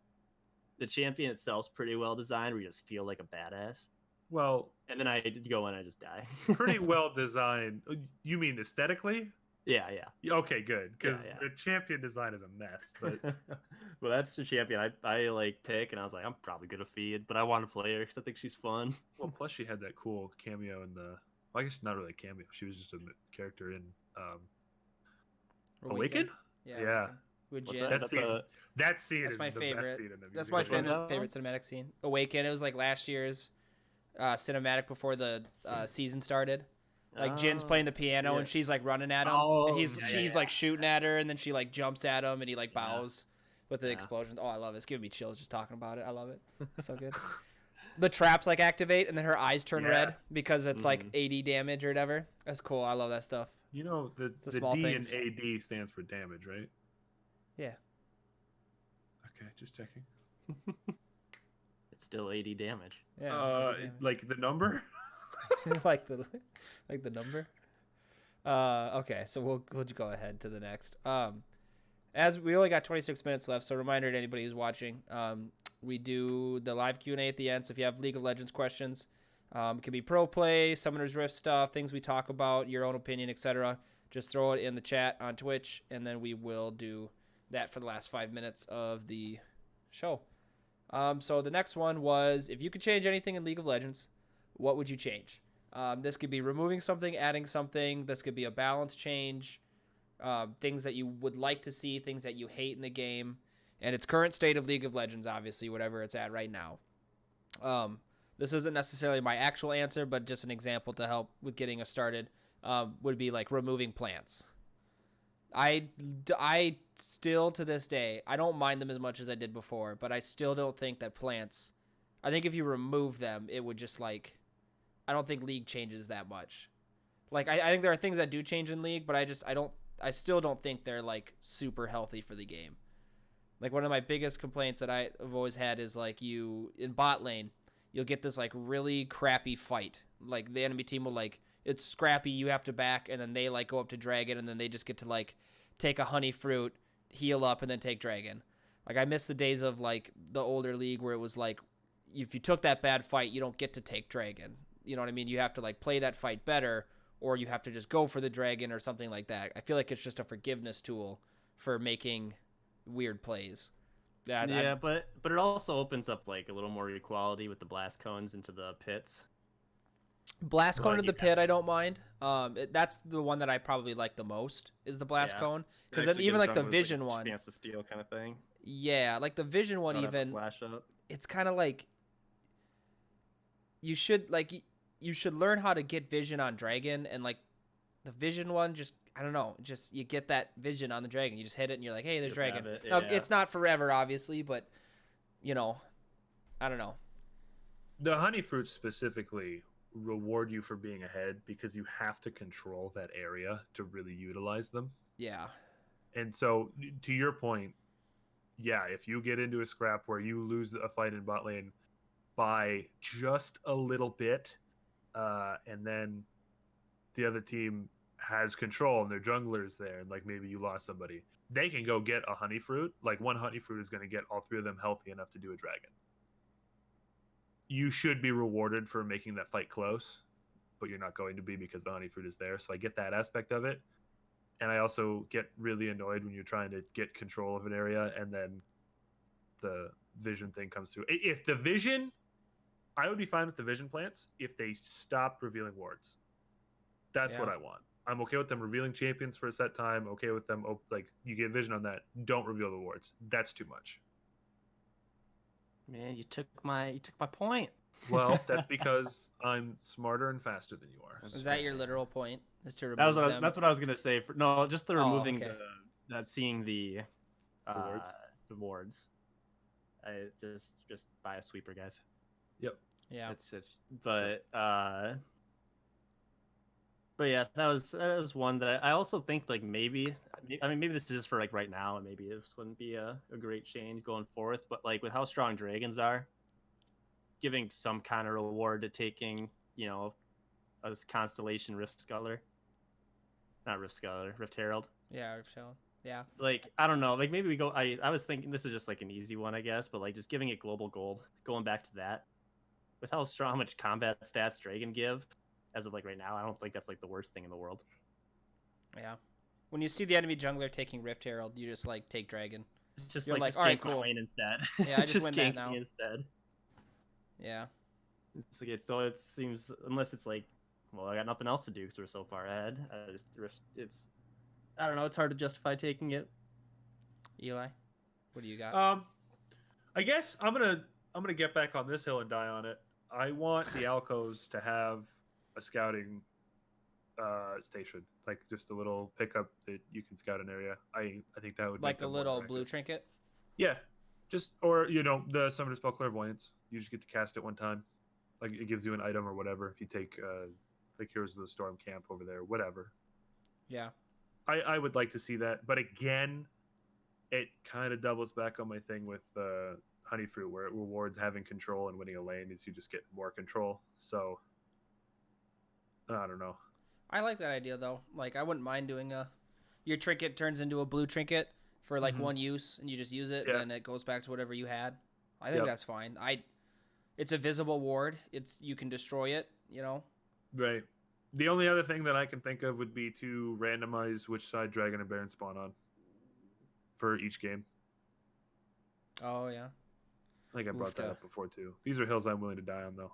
C: the champion itself's pretty well designed where you just feel like a badass,
B: Well,
C: and then I go in and I just die.
B: pretty well designed. You mean aesthetically?
C: yeah.
B: Okay, good. Because
C: Yeah.
B: the champion design is a mess. But
C: Well, that's the champion I like pick, and I was like, I'm probably gonna feed, but I want to play her because I think she's fun.
B: well, plus she had that cool cameo in the. Well, I guess it's not really a cameo. She was just a character in Awaken.
A: Yeah.
B: Yeah.
A: Awaken. With
C: What's
A: Jin.
C: that?
B: That scene. That scene
A: That's
B: is
A: my
B: the
A: favorite.
B: best scene in the
A: That's
B: music
A: my
B: video.
C: that one?
A: favorite cinematic scene. Awaken. It was like last year's cinematic before the season started. Like Jin's playing the piano and she's like running at him, and she's like shooting at her, and then she like jumps at him, and he like bows with the explosion. Oh, I love it. It's giving me chills just talking about it. I love it. So good. The traps like activate, and then her eyes turn red because it's like 80 damage or whatever. That's cool. I love that stuff.
B: You know the
A: small
B: D
A: things.
B: in AD stands for damage, right?
A: Yeah.
B: Okay, just checking.
C: It's still 80 damage.
A: Yeah. 80 damage.
B: Like the number?
A: like the number. Okay, so we'll go ahead to the next. As we only got 26 minutes left, so reminder to anybody who's watching, we do the live Q&A at the end. So if you have League of Legends questions, it can be pro play, Summoner's Rift stuff, things we talk about, your own opinion, etc. Just throw it in the chat on Twitch, and then we will do that for the last 5 minutes of the show. So the next one was, if you could change anything in League of Legends, what would you change? This could be removing something, adding something. This could be a balance change. Things that you would like to see, things that you hate in the game, and its current state of League of Legends, obviously, whatever it's at right now. This isn't necessarily my actual answer, but just an example to help with getting us started. Would be like removing plants. I still, to this day, I don't mind them as much as I did before, but I still don't think that plants, I think if you remove them, it would just like, I don't think League changes that much. Like, I think there are things that do change in League, but I still don't think they're like super healthy for the game. Like, one of my biggest complaints that I've always had is like, in bot lane, you'll get this like really crappy fight. Like, the enemy team will like, it's scrappy, you have to back, and then they like go up to dragon, and then they just get to like take a honey fruit, heal up, and then take dragon. Like, I miss the days of like the older League where it was like, if you took that bad fight, you don't get to take dragon. You know what I mean? You have to like play that fight better, or you have to just go for the dragon or something like that. I feel like it's just a forgiveness tool for making weird plays.
C: Yeah, but it also opens up like a little more equality with the blast cones into the pits.
A: Blast cone
C: Like,
A: to the pit, I don't mind. That's the one that I probably like the most, is the blast cone, because then even like the vision one,
C: chance to steal kind of thing.
A: Yeah, like the vision one,
C: Don't have a
A: even
C: flash up.
A: it's kind of like you should learn how to get vision on dragon, and like the vision one, just I don't know, just you get that vision on the dragon, you just hit it and you're like, hey, there's
C: Just
A: dragon.
C: have it,
A: Now
C: yeah.
A: it's not forever, obviously, but you know, I don't know.
B: The honey fruits specifically reward you for being ahead because you have to control that area to really utilize them.
A: Yeah,
B: And so, to your point, yeah, if you get into a scrap where you lose a fight in bot lane by just a little bit, and then the other team has control and their jungler's there, and like maybe you lost somebody, they can go get a honey fruit. Like, one honey fruit is going to get all three of them healthy enough to do a dragon. You should be rewarded for making that fight close, but you're not going to be because the honey fruit is there. So I get that aspect of it. And I also get really annoyed when you're trying to get control of an area and then the vision thing comes through. If the vision, I would be fine with the vision plants if they stopped revealing wards. That's what I want. I'm okay with them revealing champions for a set time. Okay with them, like, you get vision on that. Don't reveal the wards. That's too much.
C: Man, you took my point.
B: Well, that's because I'm smarter and faster than you are.
A: Is that your literal point? Is to remove
C: That was
A: them?
C: that's what I was gonna say. No, just the removing
A: okay.
C: that seeing the
B: wards?
C: the wards. I just buy a sweeper, guys.
B: Yep.
A: Yeah.
C: That's it. But yeah, that was one that I also think like maybe this is just for like right now, and maybe this wouldn't be a great change going forth. But like with how strong dragons are, giving some kind of reward to taking, you know, a constellation Rift Scuttler. Not Rift Scuttler, Rift Herald.
A: Yeah, Rift Herald. Yeah.
C: Like, I don't know. Like, maybe we go. I was thinking this is just like an easy one, I guess, but like just giving it global gold, going back to that. With how much combat stats Dragon give, as of like right now, I don't think that's like the worst thing in the world.
A: Yeah. When you see the enemy jungler taking Rift Herald, you just like take dragon.
C: It's just
A: You're
C: like
A: all right,
C: gank my
A: cool.
C: lane instead.
A: Yeah, I just win that
C: gank
A: now.
C: me instead.
A: Yeah.
C: It's like it seems, unless it's like, well, I got nothing else to do because we're so far ahead. I don't know. It's hard to justify taking it.
A: Eli, what do you got?
B: I guess I'm gonna get back on this hill and die on it. I want the Alcos to have a scouting station, like just a little pickup that you can scout an area. I think that would
A: Like
B: make
A: a
B: them
A: little
B: more
A: blue
B: effective.
A: trinket?
B: Yeah, just, or the Summoner Spell Clairvoyance. You just get to cast it one time. Like, it gives you an item or whatever if you take like Heroes of the Storm camp over there, whatever.
A: Yeah.
B: I would like to see that, but again, it kind of doubles back on my thing with Honey Fruit, where it rewards having control and winning a lane as you just get more control. So I don't know.
A: I like that idea though. Like I wouldn't mind doing your trinket turns into a blue trinket for like
C: Mhm.
A: one use, and you just use it,
B: Yeah.
A: and then it goes back to whatever you had. I think
B: Yep.
A: that's fine. It's a visible ward. You can destroy it. You know.
B: Right. The only other thing that I can think of would be to randomize which side Dragon and Baron spawn on for each game.
A: Oh yeah.
B: I think I brought that
A: Oofta.
B: up before too. These are hills I'm willing to die on, though.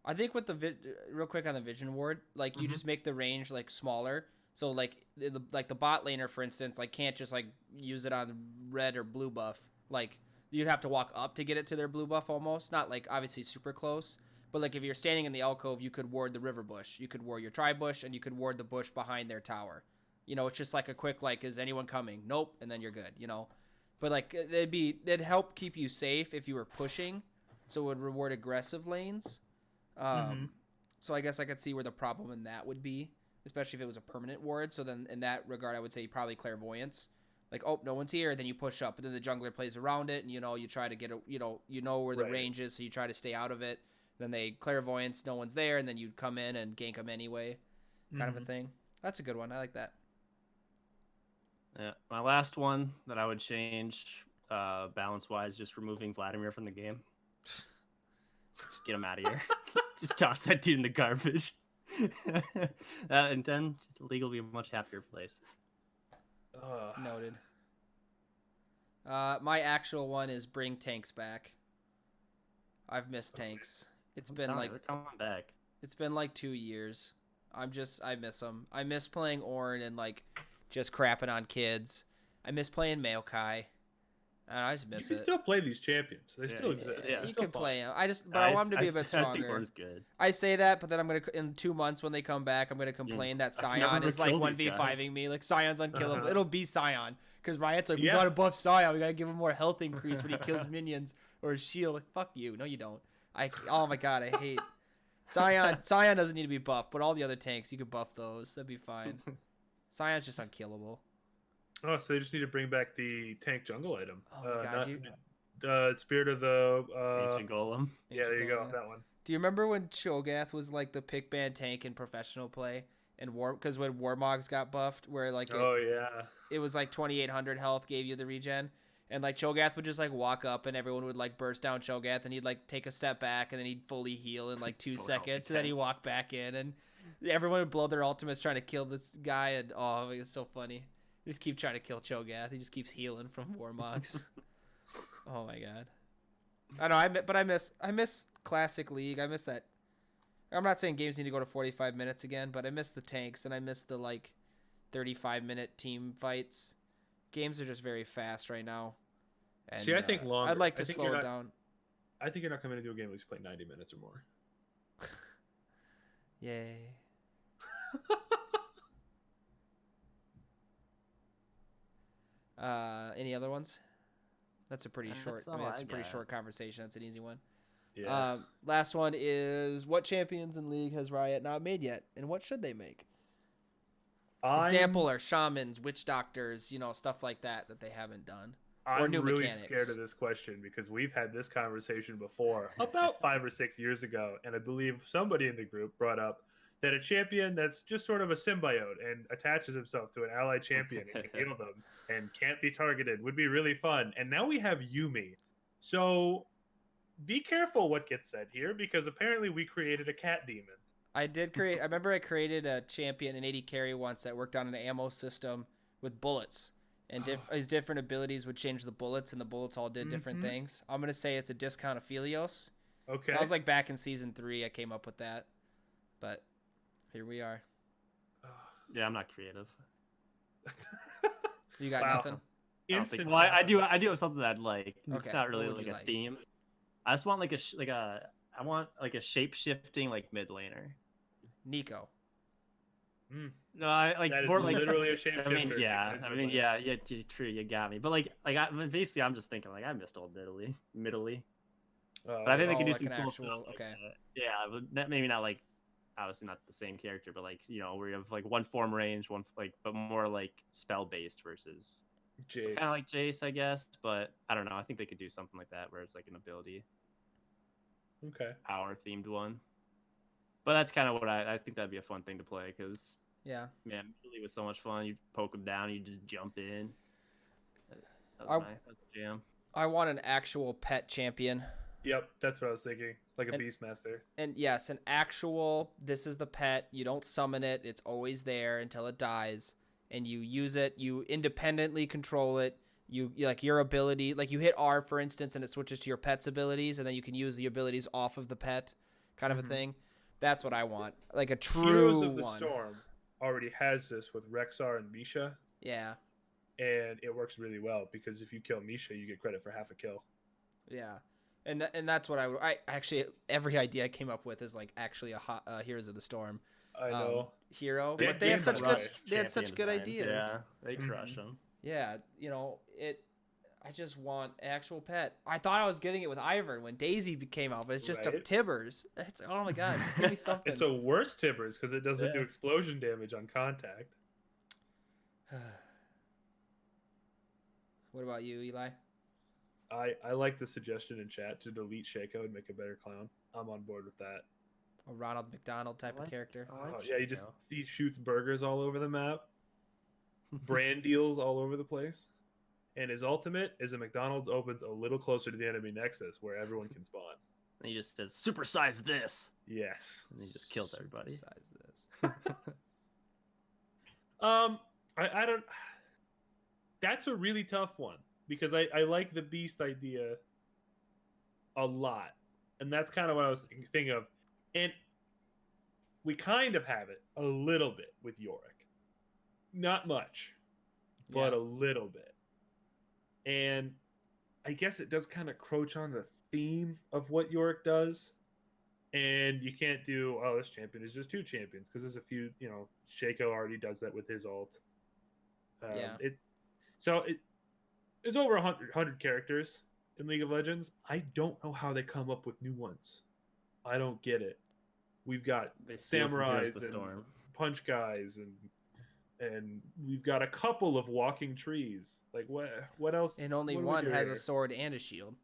A: I think with the real quick on the vision ward, like you
B: Mhm.
A: just make the range like smaller. So like the bot laner, for instance, like can't just like use it on red or blue buff. Like you'd have to walk up to get it to their blue buff almost. Not like obviously super close, but like if you're standing in the alcove, you could ward the river bush, you could ward your tri bush, and you could ward the bush behind their tower. You know, it's just like a quick like, is anyone coming? Nope, and then you're good. You know, but like it'd help keep you safe if you were pushing, so it would reward aggressive lanes.
B: Mhm.
A: So I guess I could see where the problem in that would be, especially if it was a permanent ward. So then in that regard, I would say probably clairvoyance. Like, oh, no one's here, then you push up, but then the jungler plays around it, and you try to get where the
B: Right.
A: range is, so you try to stay out of it. Then they clairvoyance, no one's there, and then you come in and gank them anyway, kind of a
B: Mhm.
A: thing. That's a good one. I like that.
C: Yeah, my last one that I would change, balance wise, just removing Vladimir from the game. Just get him out of here. Just toss that dude in the garbage. And then League will be a much happier place.
A: Noted. My actual one is bring tanks back. I've missed tanks. It's been
C: They're
A: like
C: coming back.
A: It's been like 2 years. I miss them. I miss playing Ornn and like just crapping on kids. I miss playing Maokai. I just
B: You
A: miss
B: can
A: it.
B: still play these champions. They
C: Yeah,
B: still
C: yeah,
B: exist.
C: yeah.
B: They're
A: You
B: still
A: can
B: fun.
A: play them. But I want them to be a bit
C: I think
A: stronger.
C: Ornn's good.
A: I say that, but then I'm gonna in 2 months when they come back, I'm gonna complain that
C: I've never
A: Scion is like
C: killed these
A: 1v5ing me. Like Scion's unkillable.
B: Uh-huh.
A: It'll be Scion because Riot's like, we
B: Yeah.
A: gotta buff Scion. We gotta give him more health increase when he kills minions or his shield. Like fuck you. No, you don't. Oh my god, I hate Scion. Scion doesn't need to be buffed, but all the other tanks you could buff those. That'd be fine. Scion's just unkillable.
B: Oh, so they just need to bring back the tank jungle item.
A: Oh my god, dude.
B: The Spirit of the.
C: Ancient Golem.
B: Yeah, there you go.
A: Yeah.
B: That one.
A: Do you remember when Cho'Gath was like the pick ban tank in professional play, and because when Warmogs got buffed, where like
B: Oh yeah.
A: it was like 2,800 health gave you the regen, and like Cho'Gath would just like walk up and everyone would like burst down Cho'Gath, and he'd like take a step back and then he'd fully heal in like 2
C: Full
A: seconds,
C: health
A: and then
C: again.
A: he'd walk back in, and everyone would blow their ultimates trying to kill this guy, and oh, it was so funny. You just keep trying to kill Cho'Gath. He just keeps healing from Warmogs. Oh my god. I know, but I miss Classic League. I miss that. I'm not saying games need to go to 45 minutes again, but I miss the tanks and I miss the like 35-minute team fights. Games are just very fast right now. And,
B: See, I think longer.
A: I'd like to
B: I think
A: slow
B: you're
A: it
B: not-
A: down.
B: I think you're not coming to do a game where you play 90 minutes or more.
A: Yay. Any other ones? That's a pretty short.
C: That's
A: I mean,
C: all
A: that's
C: I
A: a pretty
C: got.
A: short conversation. That's an easy one.
B: Yeah.
A: Last one is what champions in League has Riot not made yet, and what should they make? Example are shamans, witch doctors, stuff like that they haven't done.
B: I'm
A: new
B: really
A: mechanics.
B: scared of this question because we've had this conversation before about 5 or 6 years ago, and I believe somebody in the group brought up that a champion that's just sort of a symbiote and attaches himself to an allied champion and can heal them and can't be targeted would be really fun. And now we have Yumi. So be careful what gets said here because apparently we created a cat demon.
A: I remember I created a champion in 80 carry once that worked on an ammo system with bullets. And his different abilities would change the bullets, and the bullets all did different
B: Mhm.
A: things. I'm going to say it's a discount of Philios.
B: Okay.
A: That was like back in season 3 I came up with that. But here we are.
C: Yeah, I'm not creative.
A: You got
B: Wow.
A: nothing?
C: I don't
B: Instant.
C: think, well, I do have something that like
A: Okay,
C: it's not really
A: what would
C: like
A: you
C: a
A: like?
C: theme. I just want like I want like a shape shifting like mid laner.
A: Nico.
C: No, I like
B: That is
C: more like
B: literally a shapeshifter.
C: I mean,
B: She
C: yeah,
B: plays
C: I
B: mid
C: mean,
B: lane.
C: yeah, true, you got me. But basically, I'm just thinking like I missed old middly. But I think they
A: Oh,
C: could do
A: like
C: some
A: an
C: cool
A: actual-
C: stuff. Like
A: okay.
C: that. Yeah, but maybe not like obviously not the same character, but like where you have like one form range, one like but more like spell based versus
B: Jace.
C: kind of like Jace, I guess. But I don't know. I think they could do something like that where it's like an ability
B: Okay.
C: power themed one. But that's kind of what I think that'd be a fun thing to play because
A: Yeah.
C: man, Melee was so much fun. You poke them down, you just jump in. That
A: I
C: was my jam.
A: I want an actual pet champion.
B: Yep, that's what I was thinking. Like a
A: And-
B: Beastmaster.
A: And yes, an actual, this is the pet. You don't summon it. It's always there until it dies. And you use it. You independently control it. Like your ability, like you hit R, for instance, and it switches to your pet's abilities. And then you can use the abilities off of the pet, kind of a thing. That's what I want. Like a true
B: Heroes of the
A: one.
B: Storm already has this with Rexar and Misha,
A: Yeah.
B: and it works really well because if you kill Misha, you get credit for half a kill.
A: Yeah. And that's what I actually, every idea I came up with is like actually a Heroes of the Storm
B: I know.
A: hero.
B: That
A: But they have
B: game
A: such
B: had
A: good,
B: right.
A: they had such good
C: Champion
A: ideas.
C: designs, Yeah, they
B: Mhm.
C: crush them.
A: Yeah, you know, I just want actual pet. I thought I was getting it with Ivern when Daisy came out, but it's just a
B: Right.
A: Tibbers. It's oh my god, just give me something.
B: It's a worse Tibbers because it doesn't do
C: Yeah.
B: explosion damage on contact.
A: What about you, Eli?
B: I like the suggestion in chat to delete Shaco and make a better clown. I'm on board with that.
A: A Ronald McDonald type of
C: What?
A: character.
C: I like
B: Oh, yeah,
C: Shaco.
B: he shoots burgers all over the map, brand deals all over the place, and his ultimate is a McDonald's opens a little closer to the enemy nexus where everyone can spawn.
C: And he just says, "Supersize this,"
B: Yes.
C: and he just kills everybody.
A: Besides this.
B: I don't. That's a really tough one because I like the beast idea a lot, and that's kind of what I was thinking of, and we kind of have it a little bit with Yorick, not much, but
A: Yeah.
B: a little bit, and I guess it does kind of crouch on the theme of what Yorick does. And you can't do, oh, this champion is just two champions because there's a few, Shaco already does that with his ult.
A: Yeah.
B: There's over 100 characters in League of Legends. I don't know how they come up with new ones. I don't get it. We've got
C: They steal from Heroes of
B: samurais
C: the
B: and
C: Storm.
B: punch guys and we've got a couple of walking trees. Like what else?
A: And only
B: what do we
A: one
B: do
A: has
B: here?
A: a sword and a shield.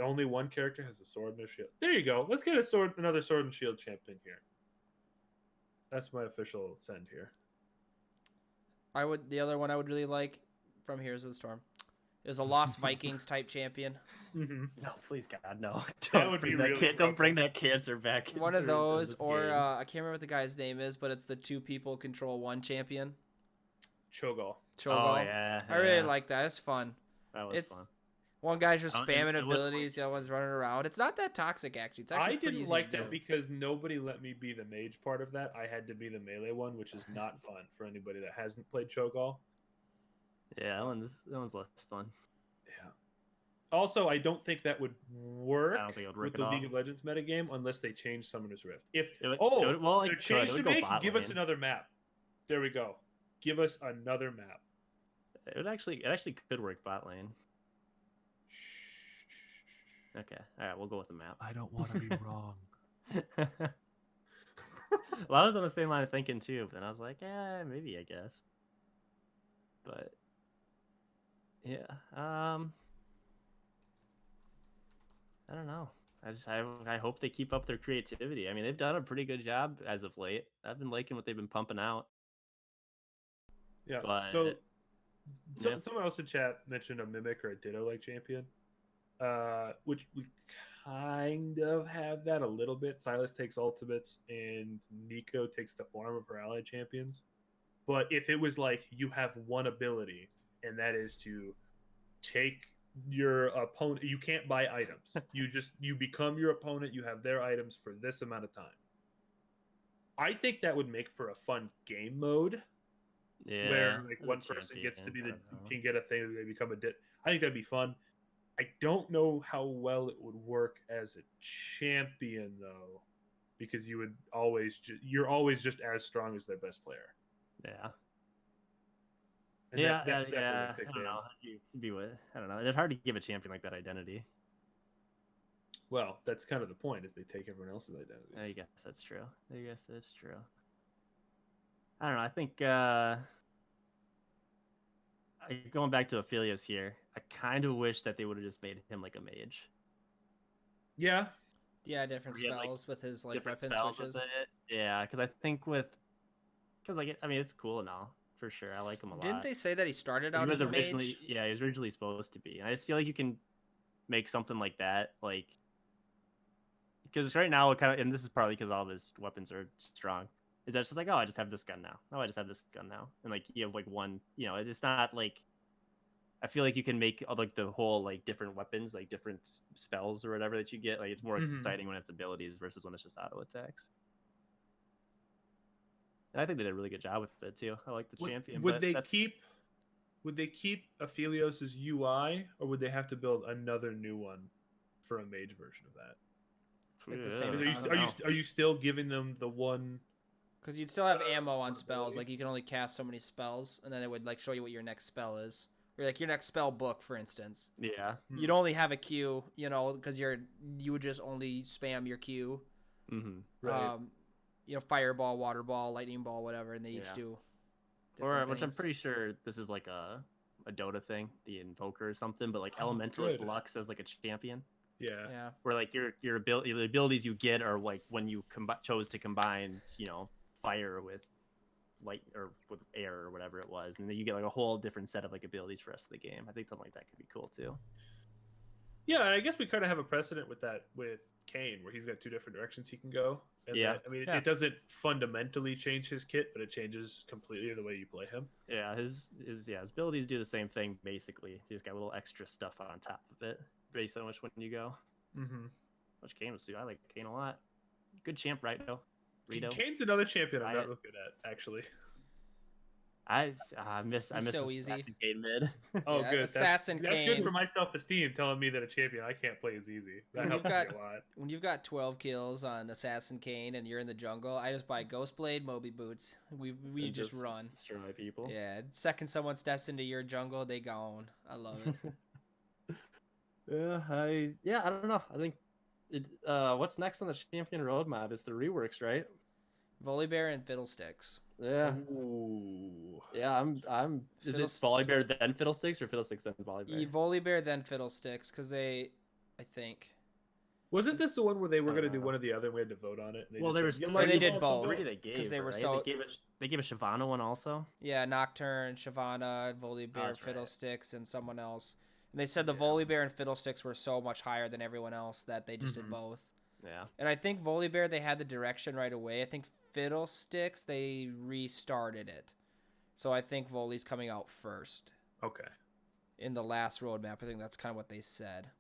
B: Only one character has a sword and a shield. There you go. Let's get another sword and shield champion here. That's my official send here.
A: The other one I would really like from Heroes of the Storm is a Lost Vikings type champion.
B: Mm-hmm.
C: No, please God, no!
B: That would be really
C: Don't bring that cancer back.
A: One of
C: into
A: those,
C: this
A: or
C: game.
A: I can't remember what the guy's name is, but it's the two people control one champion.
B: Cho'Gall.
A: Cho'Gall.
C: Oh yeah,
A: I really
C: yeah.
A: like that. It's fun.
C: That was
A: it's-
C: fun.
A: One guy's just
C: It
A: spamming
C: looked
A: abilities, the other one's running around. It's not that toxic, actually. It's actually
B: I
A: pretty
B: didn't
A: easy
B: like
A: to
B: that
A: do.
B: because nobody let me be the mage part of that. I had to be the melee one, which is not fun for anybody that hasn't played Cho'Gall.
C: Yeah, that one's less fun.
B: Yeah. Also, I don't think that would work
C: I don't think it would work
B: with the
C: at
B: League
C: all.
B: of Legends metagame unless they change Summoner's Rift. If
C: It would-
B: oh,
C: it would- well, it
B: they're
C: could.
B: changed
C: It
B: to
C: would go
B: make,
C: bot
B: give us
C: lane.
B: another map. There we go. Give us another map.
C: It actually could work bot lane. Okay, all right, we'll go with the map.
B: I don't want to be wrong.
C: Well, I was on the same line of thinking too, but then I was like, maybe I guess. But yeah, I don't know. I hope they keep up their creativity. I mean, they've done a pretty good job as of late. I've been liking what they've been pumping out.
B: Yeah.
C: But-
B: so
C: yeah.
B: someone else in chat mentioned a mimic or a ditto like champion, which we kind of have that a little bit. Silas takes ultimates and Nico takes the form of her allied champions. But if it was like you have one ability and that is to take your opponent, you can't buy items. You become your opponent. You have their items for this amount of time. I think that would make for a fun game mode.
C: Yeah,
B: Where like
C: as a
B: one person gets to be
C: champion,
B: the
C: I don't know.
B: can get a thing, they become a dit. I think that'd be fun. I don't know how well it would work as a champion though, because you're always just as strong as their best player.
C: Yeah.
B: And
C: Yeah,
B: that
C: yeah.
B: definitely
C: I
B: kicked
C: don't
B: in.
C: know. You'd be with. I don't know. It's hard to give a champion like that identity.
B: Well, that's kind of the point, is they take everyone else's identities.
C: I guess that's true. I guess that's true. I don't know. I think going back to Aphelios here, I kind of wish that they would have just made him like a mage.
B: Yeah,
A: Yeah, different
C: He had, like,
A: spells with his like
C: different
A: weapon
C: spells
A: switches.
C: with it. Yeah, because I think because like I mean it's cool and all for sure. I like him a
A: Didn't
C: lot.
A: they say that he started
C: He
A: out
C: was
A: as a
C: originally
A: mage?
C: yeah he was originally supposed to be. And I just feel like you can make something like that like because right now it kind of and this is partly because all of his weapons are strong. Is that it's just like oh I just have this gun now. Oh I just have this gun now. And like you have like one it's not like I feel like you can make like the whole like different weapons, like different spells or whatever that you get. Like it's more
B: Mhm.
C: exciting when it's abilities versus when it's just auto attacks. And I think they did a really good job with it too. I like the champion.
B: Would
C: But
B: they
C: that's,
B: keep Aphelios's UI, or would they have to build another new one for a mage version of that?
A: Like the
C: yeah,
A: same
C: I
B: Are you,
C: don't
B: are you
C: know.
B: are you still giving them the one?
A: Because you'd still have ammo on
B: one
A: spells.
B: ability?
A: Like you can only cast so many spells, and then it would like show you what your next spell is. Or like your next spell book, for instance.
C: Yeah.
A: You'd only have a Q, because you would just only spam your Q.
C: Mm-hmm.
B: Right.
A: Fireball, water ball, lightning ball, whatever, and they each
C: Yeah.
A: do.
C: Or
A: different
C: which I'm
A: things.
C: pretty sure this is like a Dota thing, the Invoker or something. But like
B: Oh,
C: Elementalist
B: good.
C: Lux as like a champion,
B: Yeah.
A: Yeah.
C: where like your ability, the abilities you get are like when you chose to combine, fire with light or with air or whatever it was, and then you get like a whole different set of like abilities for the rest of the game. I think something like that could be cool too.
B: Yeah, I guess we kind of have a precedent with that with Kane, where he's got two different directions he can go. And
C: Yeah.
B: I mean,
A: Yeah.
B: it doesn't fundamentally change his kit, but it changes completely the way you play him.
C: Yeah, his abilities do the same thing basically. He's got a little extra stuff on top of it based on which one you go.
B: Mm-hmm.
C: Which Kane was too. I like Kane a lot. Good champ, right? Rito.
B: Kane's another champion I'm not
C: Riot.
B: real good at, actually.
C: I miss
A: He's so
C: this
A: easy.
C: Assassin Kane mid.
B: Oh,
A: Yeah,
B: good.
A: Assassin
B: that's
A: Kane.
B: good for my self-esteem, telling me that a champion I can't play is easy. That
A: When
B: helps
A: you've got-
B: me a lot.
A: When you've got 12 kills on Assassin Kane and you're in the jungle, I just buy Ghostblade, Moby Boots. We
C: And
A: just run.
C: destroy people.
A: Yeah, second someone steps into your jungle, they gone. I love it.
C: I don't know. I think what's next on the champion roadmap is the reworks, right?
A: Volibear and Fiddlesticks.
C: Yeah.
B: Ooh.
C: Yeah, I'm is it Volibear then Fiddlesticks or Fiddlesticks then Volibear?
A: Volibear then Fiddlesticks, because I think.
B: Wasn't this the one where they were
C: I
B: going to
C: don't
B: do
C: know.
B: one or the other and we had to vote on it? And
C: Well,
B: just
C: there
B: said,
C: was
B: "You like
A: they
B: it
A: did
B: also,
A: both.
B: vote?"
C: Three they gave,
A: 'cause they were
C: right?
A: so-
C: they gave a Shyvana one also.
A: Yeah, Nocturne, Shyvana, Volibear,
C: that's right.
A: Fiddlesticks, and someone else. And they said the
C: Yeah.
A: Volibear and Fiddlesticks were so much higher than everyone else that they just did
B: Mhm.
A: both.
C: Yeah.
A: And I think Volibear, they had the direction right away. I think Fiddlesticks, they restarted it. So I think Voli's coming out first
B: Okay.
A: in the last roadmap. I think that's kind of what they said.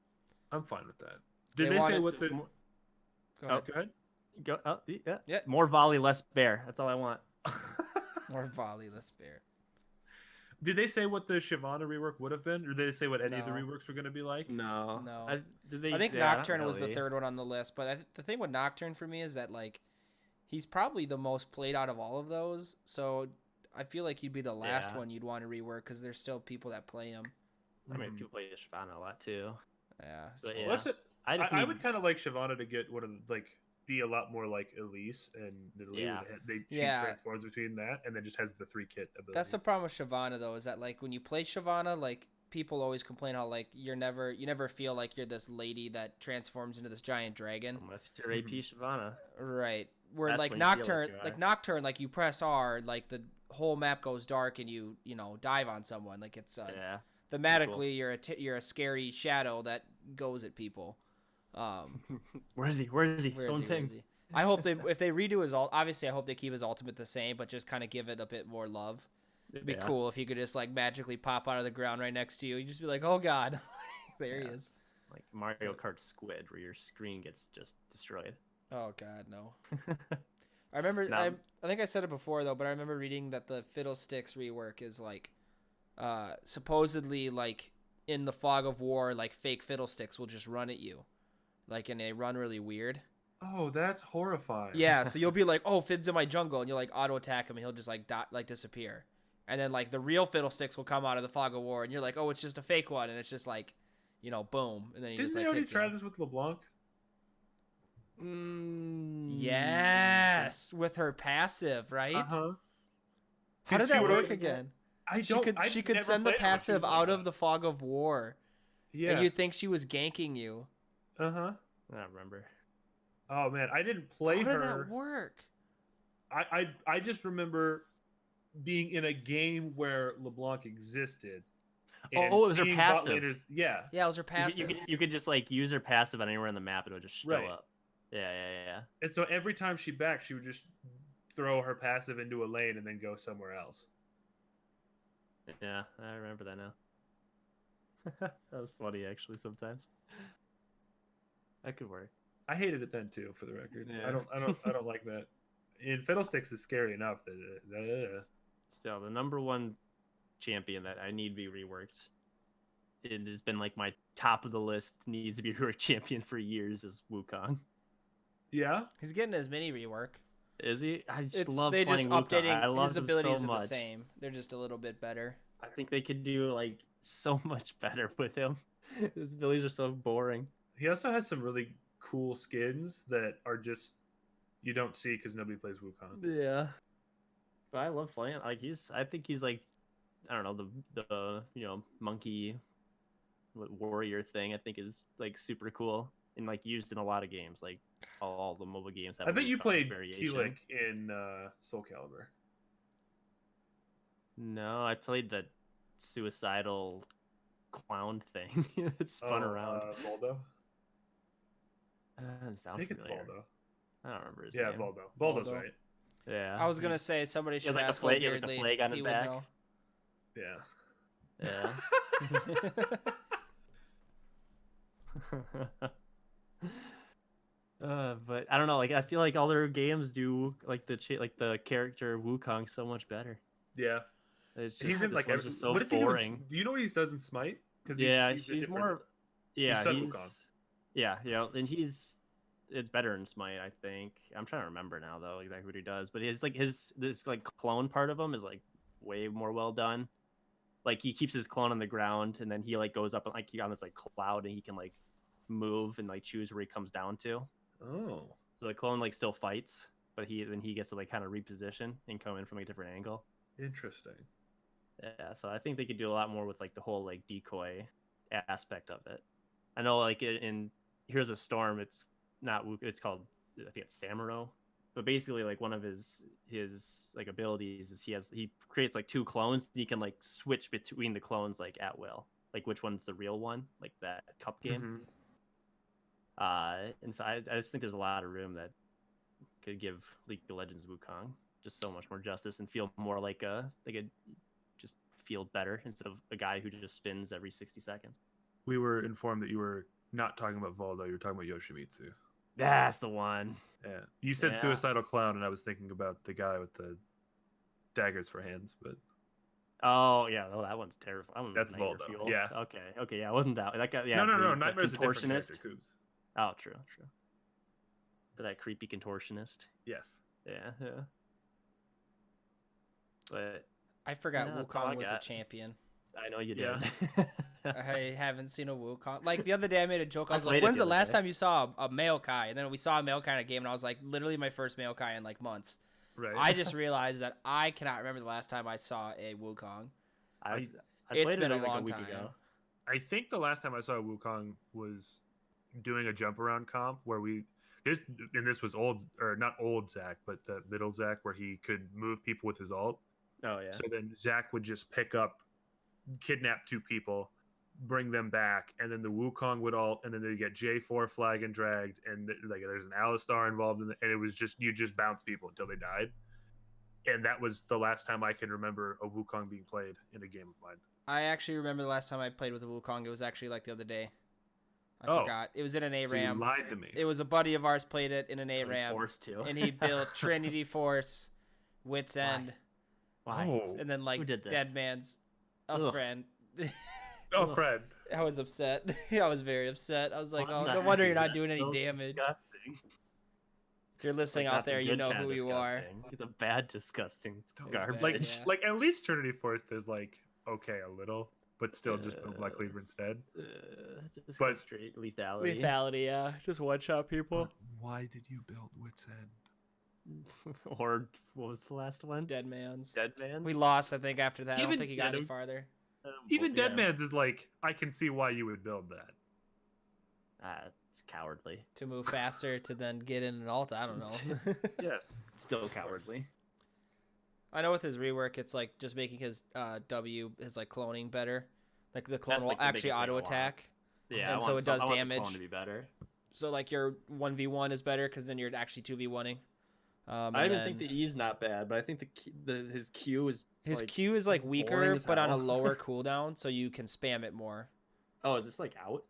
B: I'm fine with that. Did
A: They
B: they say
A: wanted
B: what
C: Just
B: the...
C: more,
A: Go
C: Oh.
A: ahead.
B: Go ahead.
C: go yeah.
A: Yeah.
C: More volley, less bear. That's all I want.
A: More volley, less bear.
B: Did they say what the Shyvana rework would have been? Or did they say what any of the
A: No.
B: reworks were going to be like?
C: No.
A: No.
C: I
A: think
C: not
A: Nocturne was the
C: really.
A: third one on the list, but the thing with Nocturne for me is that like he's probably the most played out of all of those. So I feel like he'd be the last
C: Yeah.
A: one you'd want to rework because there's still people that play him.
C: I mean,
B: Mhm.
C: people play Shyvana a lot too.
A: Yeah.
C: But
B: Well,
C: yeah.
B: that's it.
C: I just
B: I
C: need-
B: would kind of like Shyvana to get one of be a lot more like Elise and Nidalee.
C: Yeah.
B: She
A: Yeah.
B: transforms between that and then just has the 3 kit abilities.
A: That's the problem with Shyvana though, is that like when you play Shyvana, like people always complain how like you never feel like you're this lady that transforms into this giant dragon.
C: unless you're AP Shyvana.
A: Right. Where
C: That's
A: like
C: when you feel like
A: Nocturne,
C: you
A: like
C: are.
A: Nocturne, like you press R, like the whole map goes dark and you dive on someone. Like it's
C: Yeah.
A: thematically you're a scary shadow that goes at people.
C: Where is he? Where is he?
A: Where is
C: Someone
A: he? Where
C: ping.
A: is he? I hope if they redo his obviously I hope they keep his ultimate the same, but just kind of give it a bit more love. It'd be
C: Yeah.
A: cool if he could just like magically pop out of the ground right next to you. You just be like, oh god, there he
C: Yeah.
A: is.
C: Like Mario Kart Squid, where your screen gets just destroyed.
A: Oh god, no. I remember.
C: No.
A: I think I said it before though, but I remember reading that the Fiddlesticks rework is like, supposedly like in the fog of war, like fake Fiddlesticks will just run at you, like and they run really weird.
B: Oh, that's horrifying.
A: Yeah, so you'll be like, oh, Fid's in my jungle, and you'll like auto attack him, and he'll just like disappear, and then like the real Fiddlesticks will come out of the fog of war, and you're like, oh, it's just a fake one, and it's just like, boom, and then he
B: Didn't
A: just
B: they
A: like
B: already
A: hits
B: try
A: you.
B: this with LeBlanc?
A: Yes, with her passive, right?
B: Uh-huh.
A: How did
B: She
A: that
B: would've-
A: work again?
B: I
A: She
B: don't.
A: could
B: I've
A: she could
B: never
A: send the
B: played one. She
A: passive
B: was
A: out
B: like
A: of the fog of war,
B: Yeah.
A: and you'd think she was ganking you.
B: Uh-huh.
C: I don't remember.
B: Oh man, I didn't play
A: How did
B: her.
A: that work?
B: I just remember being in a game where LeBlanc existed and
C: Oh, it was her
B: seeing bot
C: passive.
B: laners. Yeah,
A: Yeah, it was her
C: You
A: passive.
C: you could just like use her passive anywhere in the map, and it would just show
B: Right.
C: up. Yeah.
B: and so every time she backed, she would just throw her passive into a lane and then go somewhere else.
C: Yeah, I remember that now. That was funny, actually. Sometimes that could work.
B: I hated it then too, for the record.
C: Yeah.
B: I don't like that. In Fiddlesticks is scary enough that.
C: Still, the number one champion that I need to be reworked. It has been like my top of the list. Needs to be reworked champion for years. Is Wukong?
B: Yeah.
A: He's getting his mini rework.
C: Is he? I just
A: It's
C: love
A: they
C: playing
A: just
C: Wukong. I
A: updating
C: love
A: his
C: him
A: abilities
C: so
A: are the
C: much.
A: same. They're just a little bit better.
C: I think they could do like so much better with him. His abilities are so boring.
B: He also has some really cool skins that are just you don't see because nobody plays Wukong.
C: Yeah, but I love playing. Like I think he's like, I don't know, the monkey warrior thing. I think is like super cool and like used in a lot of games. Like all the mobile games have.
B: I bet you
C: Wukong
B: played
C: variation.
B: Keelik in Soul Calibur.
C: No, I played the suicidal clown thing. It spun around.
B: Voldo.
C: Doesn't
B: I
C: sound
B: think it's
C: familiar.
B: Voldo.
C: I don't remember his
B: Yeah,
C: name.
B: Voldo. Voldo's
A: Voldo.
B: right.
C: Yeah.
A: I was gonna say somebody
C: He has,
A: should
C: like, the
A: ask
C: flag-
A: Will
C: he has, like, the
A: Beardley.
C: flag on
A: He
C: his
A: would
C: back.
A: know.
B: Yeah.
C: Yeah. But I don't know. Like I feel like all their games do like the character Wukong so much better.
B: Yeah.
C: It's just
B: He's in
C: this
B: like
C: one's just so
B: what does he
C: boring.
B: do? Do you know what he does in Smite? Because
C: Yeah,
B: he's, a
C: he's
B: different-
C: more. Yeah,
B: Sun
C: he's.
B: Wukong.
C: Yeah, and it's better in Smite, I think. I'm trying to remember now though exactly what he does, but this like clone part of him is like way more well done. Like he keeps his clone on the ground, and then he like goes up and like on this like cloud, and he can like move and like choose where he comes down to.
B: Oh.
C: So the clone like still fights, but he gets to like kind of reposition and come in from a different angle.
B: Interesting.
C: Yeah, so I think they could do a lot more with like the whole like decoy aspect of it. I know like in Here's a Storm, it's not it's called, I think it's Samuro, but basically like one of his like abilities is he creates like two clones. And he can like switch between the clones like at will, like which one's the real one, like that cup game.
B: Mhm.
C: And so I just think there's a lot of room that could give League of Legends Wukong just so much more justice and feel more like a just feel better instead of a guy who just spins every 60 seconds.
B: We were informed that you were not talking about Voldo, you were talking about Yoshimitsu.
C: That's the one.
B: Yeah. You said
C: Yeah.
B: Suicidal Clown, and I was thinking about the guy with the daggers for hands, but
C: Oh yeah, oh, that one's terrifying.
B: That's Voldo,
C: Fuel.
B: yeah.
C: Okay, yeah, it wasn't that guy? Yeah,
B: no,
C: the
B: Nightmare's a different
C: contortionist.
B: character, Coobs.
C: Oh, true. But that creepy contortionist.
B: Yes.
C: Yeah. But
A: I forgot
C: Yeah, that's all I
A: Wukong was a
C: got.
A: champion.
C: I know you did.
B: Yeah.
A: I haven't seen a Wukong. Like the other day, I made a joke. I
C: I
A: was
C: played
A: like,
C: it
A: "When's
C: the
A: the
C: other
A: last
C: day.
A: time you saw a Maokai?" And then we saw a Maokai in a game, and I was like, "Literally my first Maokai in like months."
B: Right.
A: I just realized that I cannot remember the last time I saw a Wukong.
C: I
A: It's
C: played
A: been
C: it
A: a
C: like
A: long
C: week
A: time.
C: ago.
B: I think the last time I saw Wukong was doing a jump around comp where this was old, or not old Zach, but the middle Zach, where he could move people with his ult.
C: Oh yeah.
B: So then Zach would just pick up, kidnap two people, bring them back, and then the Wukong would ult, and then they get J4 flag and dragged, and like there's an Alistar involved in it, and it was just you just bounce people until they died. And that was the last time I can remember a Wukong being played in a game of mine.
A: I actually remember the last time I played with a Wukong. It was actually like the other day. I
B: Oh.
A: forgot. It was in an
B: So you
A: ARAM.
B: lied to me.
A: It was a buddy of ours played it in an
C: I was
A: ARAM,
C: forced to.
A: and he built Trinity Force, Wits End,
C: Why?
B: Oh.
A: and then like
C: did this?
A: Dead Man's a
C: Ugh.
A: friend.
B: Oh, Fred.
A: I was upset. I was very upset. I was like,
C: What
A: "Oh,
C: the
A: no
C: heck
A: wonder
C: is
A: you're not
C: that?
A: doing any
C: Feels
A: damage."
C: Disgusting.
A: If you're listening
C: Like,
A: out
C: not the
A: there, you
C: good
A: know
C: kind of
A: who you are.
C: disgusting. The bad disgusting
B: Like,
C: garbage.
A: bad, yeah.
B: like at least Trinity Force is like okay a little, but still just build Black Cleaver instead.
C: Just
B: But-
C: go straight lethality.
A: Lethality, yeah. Just one shot people.
B: Why did you build Wits End?
C: Or what was the last one?
A: Dead Man's.
C: Dead Man.
A: We lost, I think, after that. I
B: Even-
A: don't think he got any
B: yeah,
A: farther.
B: Even Dead Man's is like I can see why you would build that.
C: It's cowardly.
A: to move faster to then get in an ult. I don't know.
C: Yes. Still cowardly.
A: I know with his rework, it's like just making his W, his like cloning better. Like the clone
C: That's,
A: will
C: like, the
A: actually
C: biggest thing I
A: auto
C: want.
A: attack.
C: Yeah.
A: And so it does
C: I want the
A: damage.
C: clone to be better.
A: So like your 1v1 is better because then you're actually 2v1ing.
C: I even think the E is not bad, but I think his Q is
A: his
C: like,
A: Q is like
C: boring
A: weaker,
C: as
A: but on a
C: hell.
A: lower cooldown, so you can spam it more.
C: Oh, is this like out?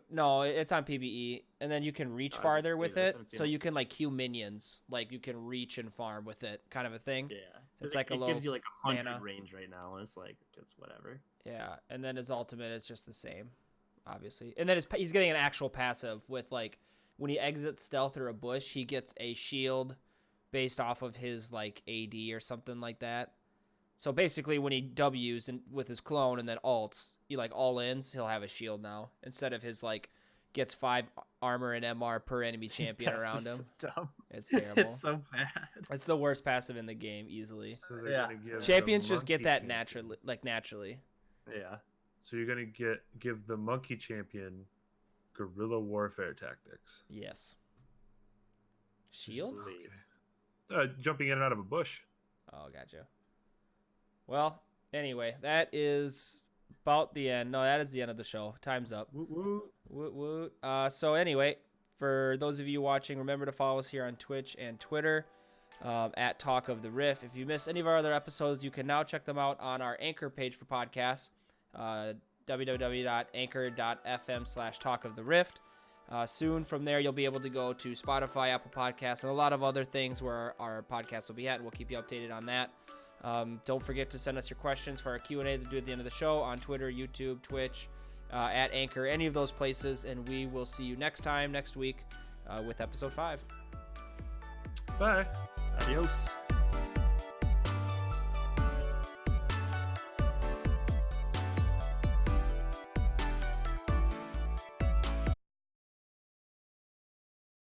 A: No, it's on PBE, and then you can reach
C: Oh, I
A: farther
C: just-
A: with
C: dude, I
A: it,
C: haven't seen
A: so
C: it.
A: you can like queue minions, like you can reach and farm with it, kind of a thing.
C: Yeah.
A: It's
C: It-
A: like a
C: it
A: low
C: gives you like 100
A: mana.
C: range right now, and it's like it's whatever.
A: Yeah, and then his ultimate is just the same, obviously. And then he's getting an actual passive with like when he exits stealth or a bush, he gets a shield based off of his like AD or something like that. So basically, when he W's and with his clone and then ults, you like all ins, he'll have a shield now instead of his like gets 5 armor and MR per enemy champion
C: That's
A: around
C: just
A: him.
C: so dumb.
A: It's terrible.
C: It's so bad.
A: It's the worst passive in the game easily.
B: So they're
C: Yeah.
B: gonna give the
A: Champions just
B: monkey
A: get that
B: champion-
A: naturally.
C: Yeah.
B: So you're gonna give the monkey champion guerrilla warfare tactics.
A: Yes. Shields?
C: Please.
B: Jumping in and out of a bush.
A: Oh, gotcha. Well, anyway, that is about the end. No, that is the end of the show. Time's up.
C: Woot woot.
A: Woot woot. So anyway, for those of you watching, remember to follow us here on Twitch and Twitter at Talk of the Rift. If you missed any of our other episodes, you can now check them out on our Anchor page for podcasts, www.anchor.fm/Talk of the Rift. Soon from there, you'll be able to go to Spotify, Apple Podcasts, and a lot of other things where our podcast will be at, and we'll keep you updated on that. Don't forget to send us your questions for our Q&A to do at the end of the show on Twitter, YouTube, Twitch, at Anchor, any of those places, and we will see you next week with episode 5.
B: Bye.
C: Adios.